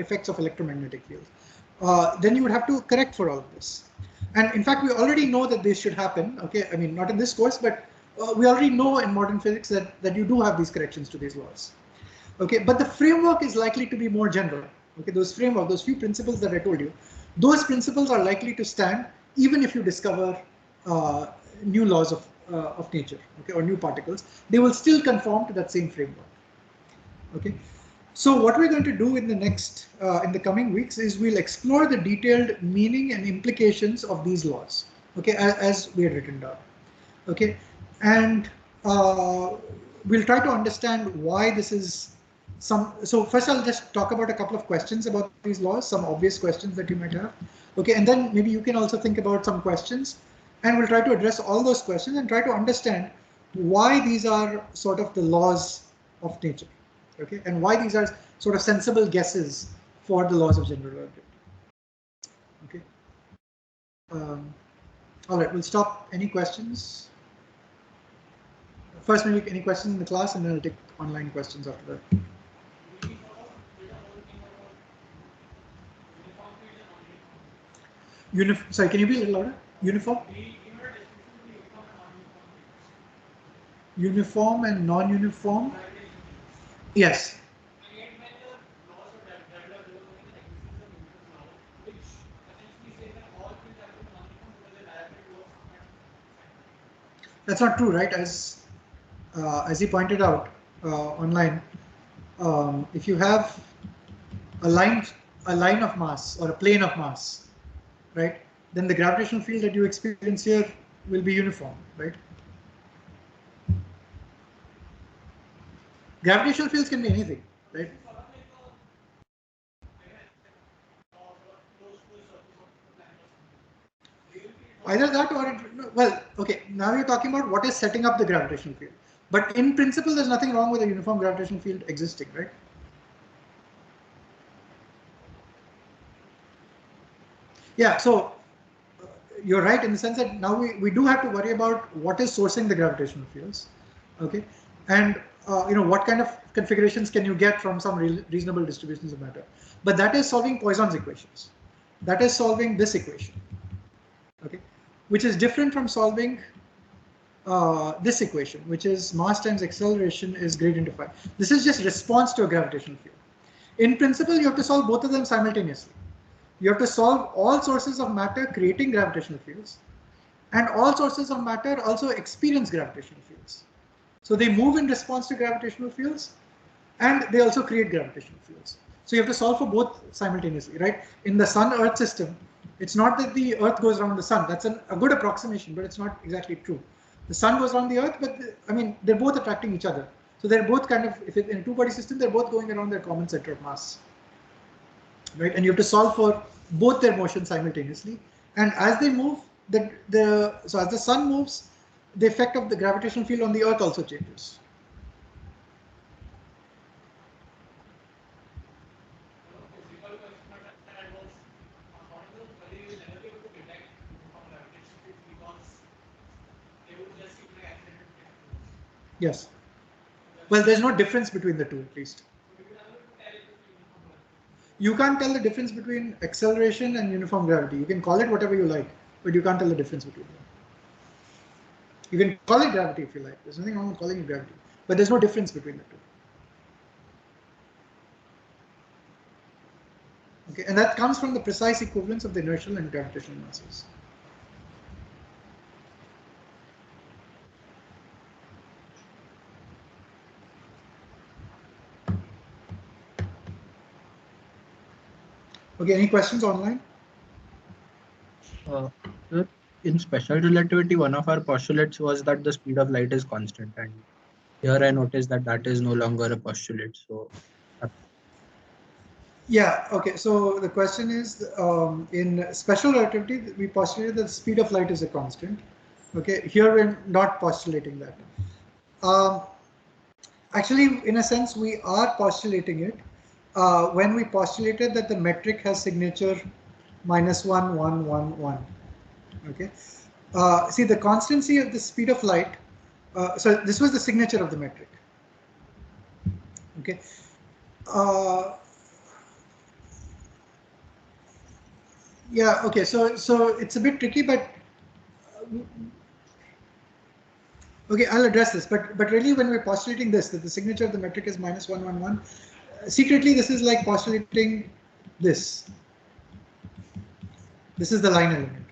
effects of electromagnetic fields. Then you would have to correct for all of this. And in fact, we already know that this should happen. Okay, I mean, not in this course, but we already know in modern physics that you do have these corrections to these laws. Okay, but the framework is likely to be more general. Okay, those few principles that I told you, those principles are likely to stand even if you discover new laws of nature, okay, or new particles. They will still conform to that same framework. Okay, so what we're going to do in the coming weeks is we'll explore the detailed meaning and implications of these laws. Okay, as we had written down. Okay, and we'll try to understand why this is so first I'll just talk about a couple of questions about these laws, some obvious questions that you might have. Okay, and then maybe you can also think about some questions, and we'll try to address all those questions and try to understand why these are sort of the laws of nature. Okay, and why these are sort of sensible guesses for the laws of general relativity. Okay. All right, we'll stop. Any questions? First, maybe any questions in the class, and then I'll take online questions after that. Sorry, can you be a little louder? Uniform? Uniform and non-uniform? Yes. That's not true, right? As he pointed out online, if you have a line of mass or a plane of mass, right, then the gravitational field that you experience here will be uniform, right? Gravitational fields can be anything, right? Either that or well, okay, now you're talking about what is setting up the gravitational field. But in principle, there's nothing wrong with a uniform gravitational field existing, right? Yeah, so you're right in the sense that now we do have to worry about what is sourcing the gravitational fields, okay, and what kind of configurations can you get from some reasonable distributions of matter. But that is solving Poisson's equations. That is solving this equation, okay, which is different from solving this equation, which is mass times acceleration is gradient of phi. This is just response to a gravitational field. In principle, you have to solve both of them simultaneously. You have to solve all sources of matter creating gravitational fields, and all sources of matter also experience gravitational fields. So they move in response to gravitational fields, and they also create gravitational fields. So you have to solve for both simultaneously, right? In the Sun-Earth system, it's not that the Earth goes around the Sun. That's a good approximation, but it's not exactly true. The Sun goes around the Earth, but they're both attracting each other. So they're both kind of, if it's in a two-body system, they're both going around their common center of mass, right? And you have to solve for both their motion simultaneously. And as they move, so as the Sun moves, the effect of the gravitational field on the Earth also changes. Yes. Well, there's no difference between the two, at least. You can't tell the difference between acceleration and uniform gravity. You can call it whatever you like, but you can't tell the difference between them. You can call it gravity if you like. There's nothing wrong with calling it gravity, but there's no difference between the two. Okay, and that comes from the precise equivalence of the inertial and gravitational masses. Okay, any questions online? Sir, in special relativity, one of our postulates was that the speed of light is constant, and here I noticed that that is no longer a postulate. So, yeah. Okay. So the question is, in special relativity, we postulated that the speed of light is a constant. Okay. Here we're not postulating that. Actually, in a sense, we are postulating it when we postulated that the metric has signature -1, 1, 1, 1. Okay. See, the constancy of the speed of light. So this was the signature of the metric. Okay. Yeah. Okay. So it's a bit tricky, but okay, I'll address this. But really, when we're postulating this, that the signature of the metric is -1, 1, 1. Secretly, this is like postulating this. This is the line element,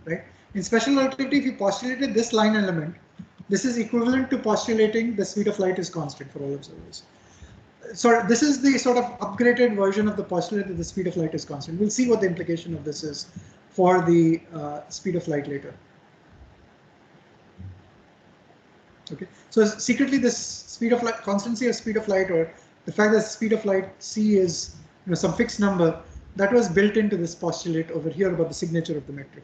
right? In special relativity, if you postulated this line element, this is equivalent to postulating the speed of light is constant for all observers. So this is the sort of upgraded version of the postulate that the speed of light is constant. We'll see what the implication of this is for the speed of light later. Okay, so secretly this speed of light, constancy of speed of light, or the fact that the speed of light c is some fixed number, that was built into this postulate over here about the signature of the metric.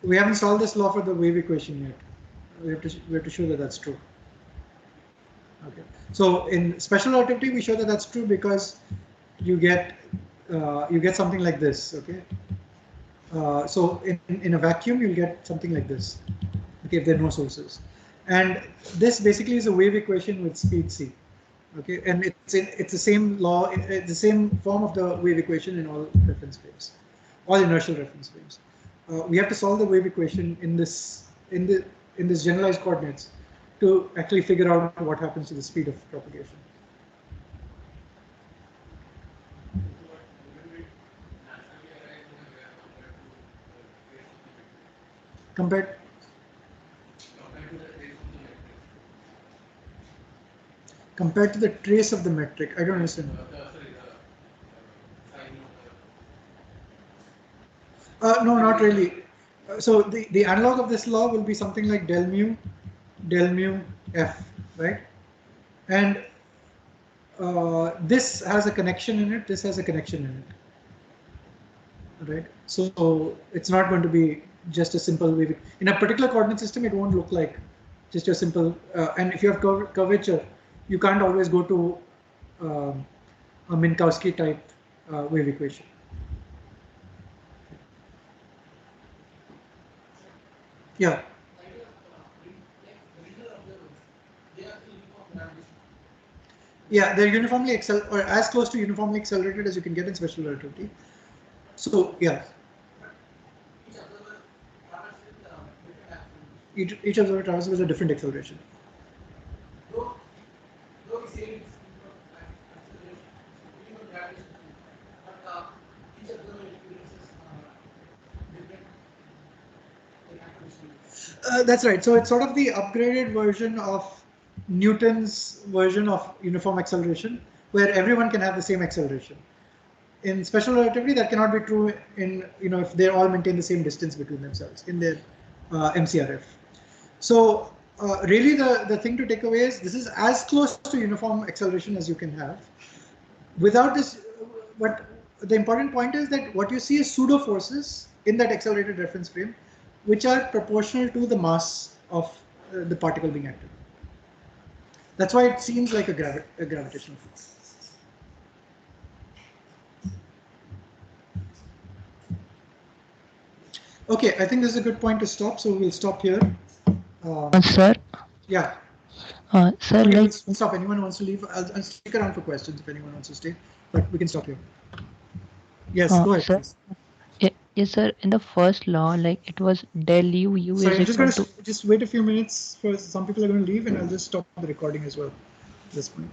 We haven't solved this law for the wave equation yet. We have to show that that's true. Okay. So in special relativity, we show that that's true because you get something like this. Okay. So in a vacuum, you'll get something like this. Okay, if there are no sources, and this basically is a wave equation with speed c. Okay, and it's the same law, it's the same form of the wave equation in all reference frames, all inertial reference frames. We have to solve the wave equation in this generalized coordinates to actually figure out what happens to the speed of propagation. Compared to the trace of the metric, I don't understand. No, not really. So the analog of this law will be something like del mu f, right? And this has a connection in it, this has a connection in it, right? So it's not going to be just a simple wave. In a particular coordinate system, it won't look like just a simple, and if you have curvature, you can't always go to a Minkowski type wave equation. Yeah. Yeah, they're uniformly or as close to uniformly accelerated as you can get in special relativity. So yeah. Each observer travels with a different acceleration. That's right. So it's sort of the upgraded version of Newton's version of uniform acceleration, where everyone can have the same acceleration. In special relativity, that cannot be true in, if they all maintain the same distance between themselves in their MCRF. So really the thing to take away is this is as close to uniform acceleration as you can have. Without this, but the important point is that what you see is pseudo forces in that accelerated reference frame, which are proportional to the mass of the particle being active. That's why it seems like a gravitational force. Okay, I think this is a good point to stop, so we'll stop here. Sir? Yeah. Sir, okay, like... We'll stop. Anyone wants to leave? I'll stick around for questions if anyone wants to stay, but we can stop here. Yes, go ahead, sir, please. Yes, sir. In the first law, like it was del u Sorry, is I'm just equal going to just wait a few minutes for some people are going to leave, and I'll just stop the recording as well at this point.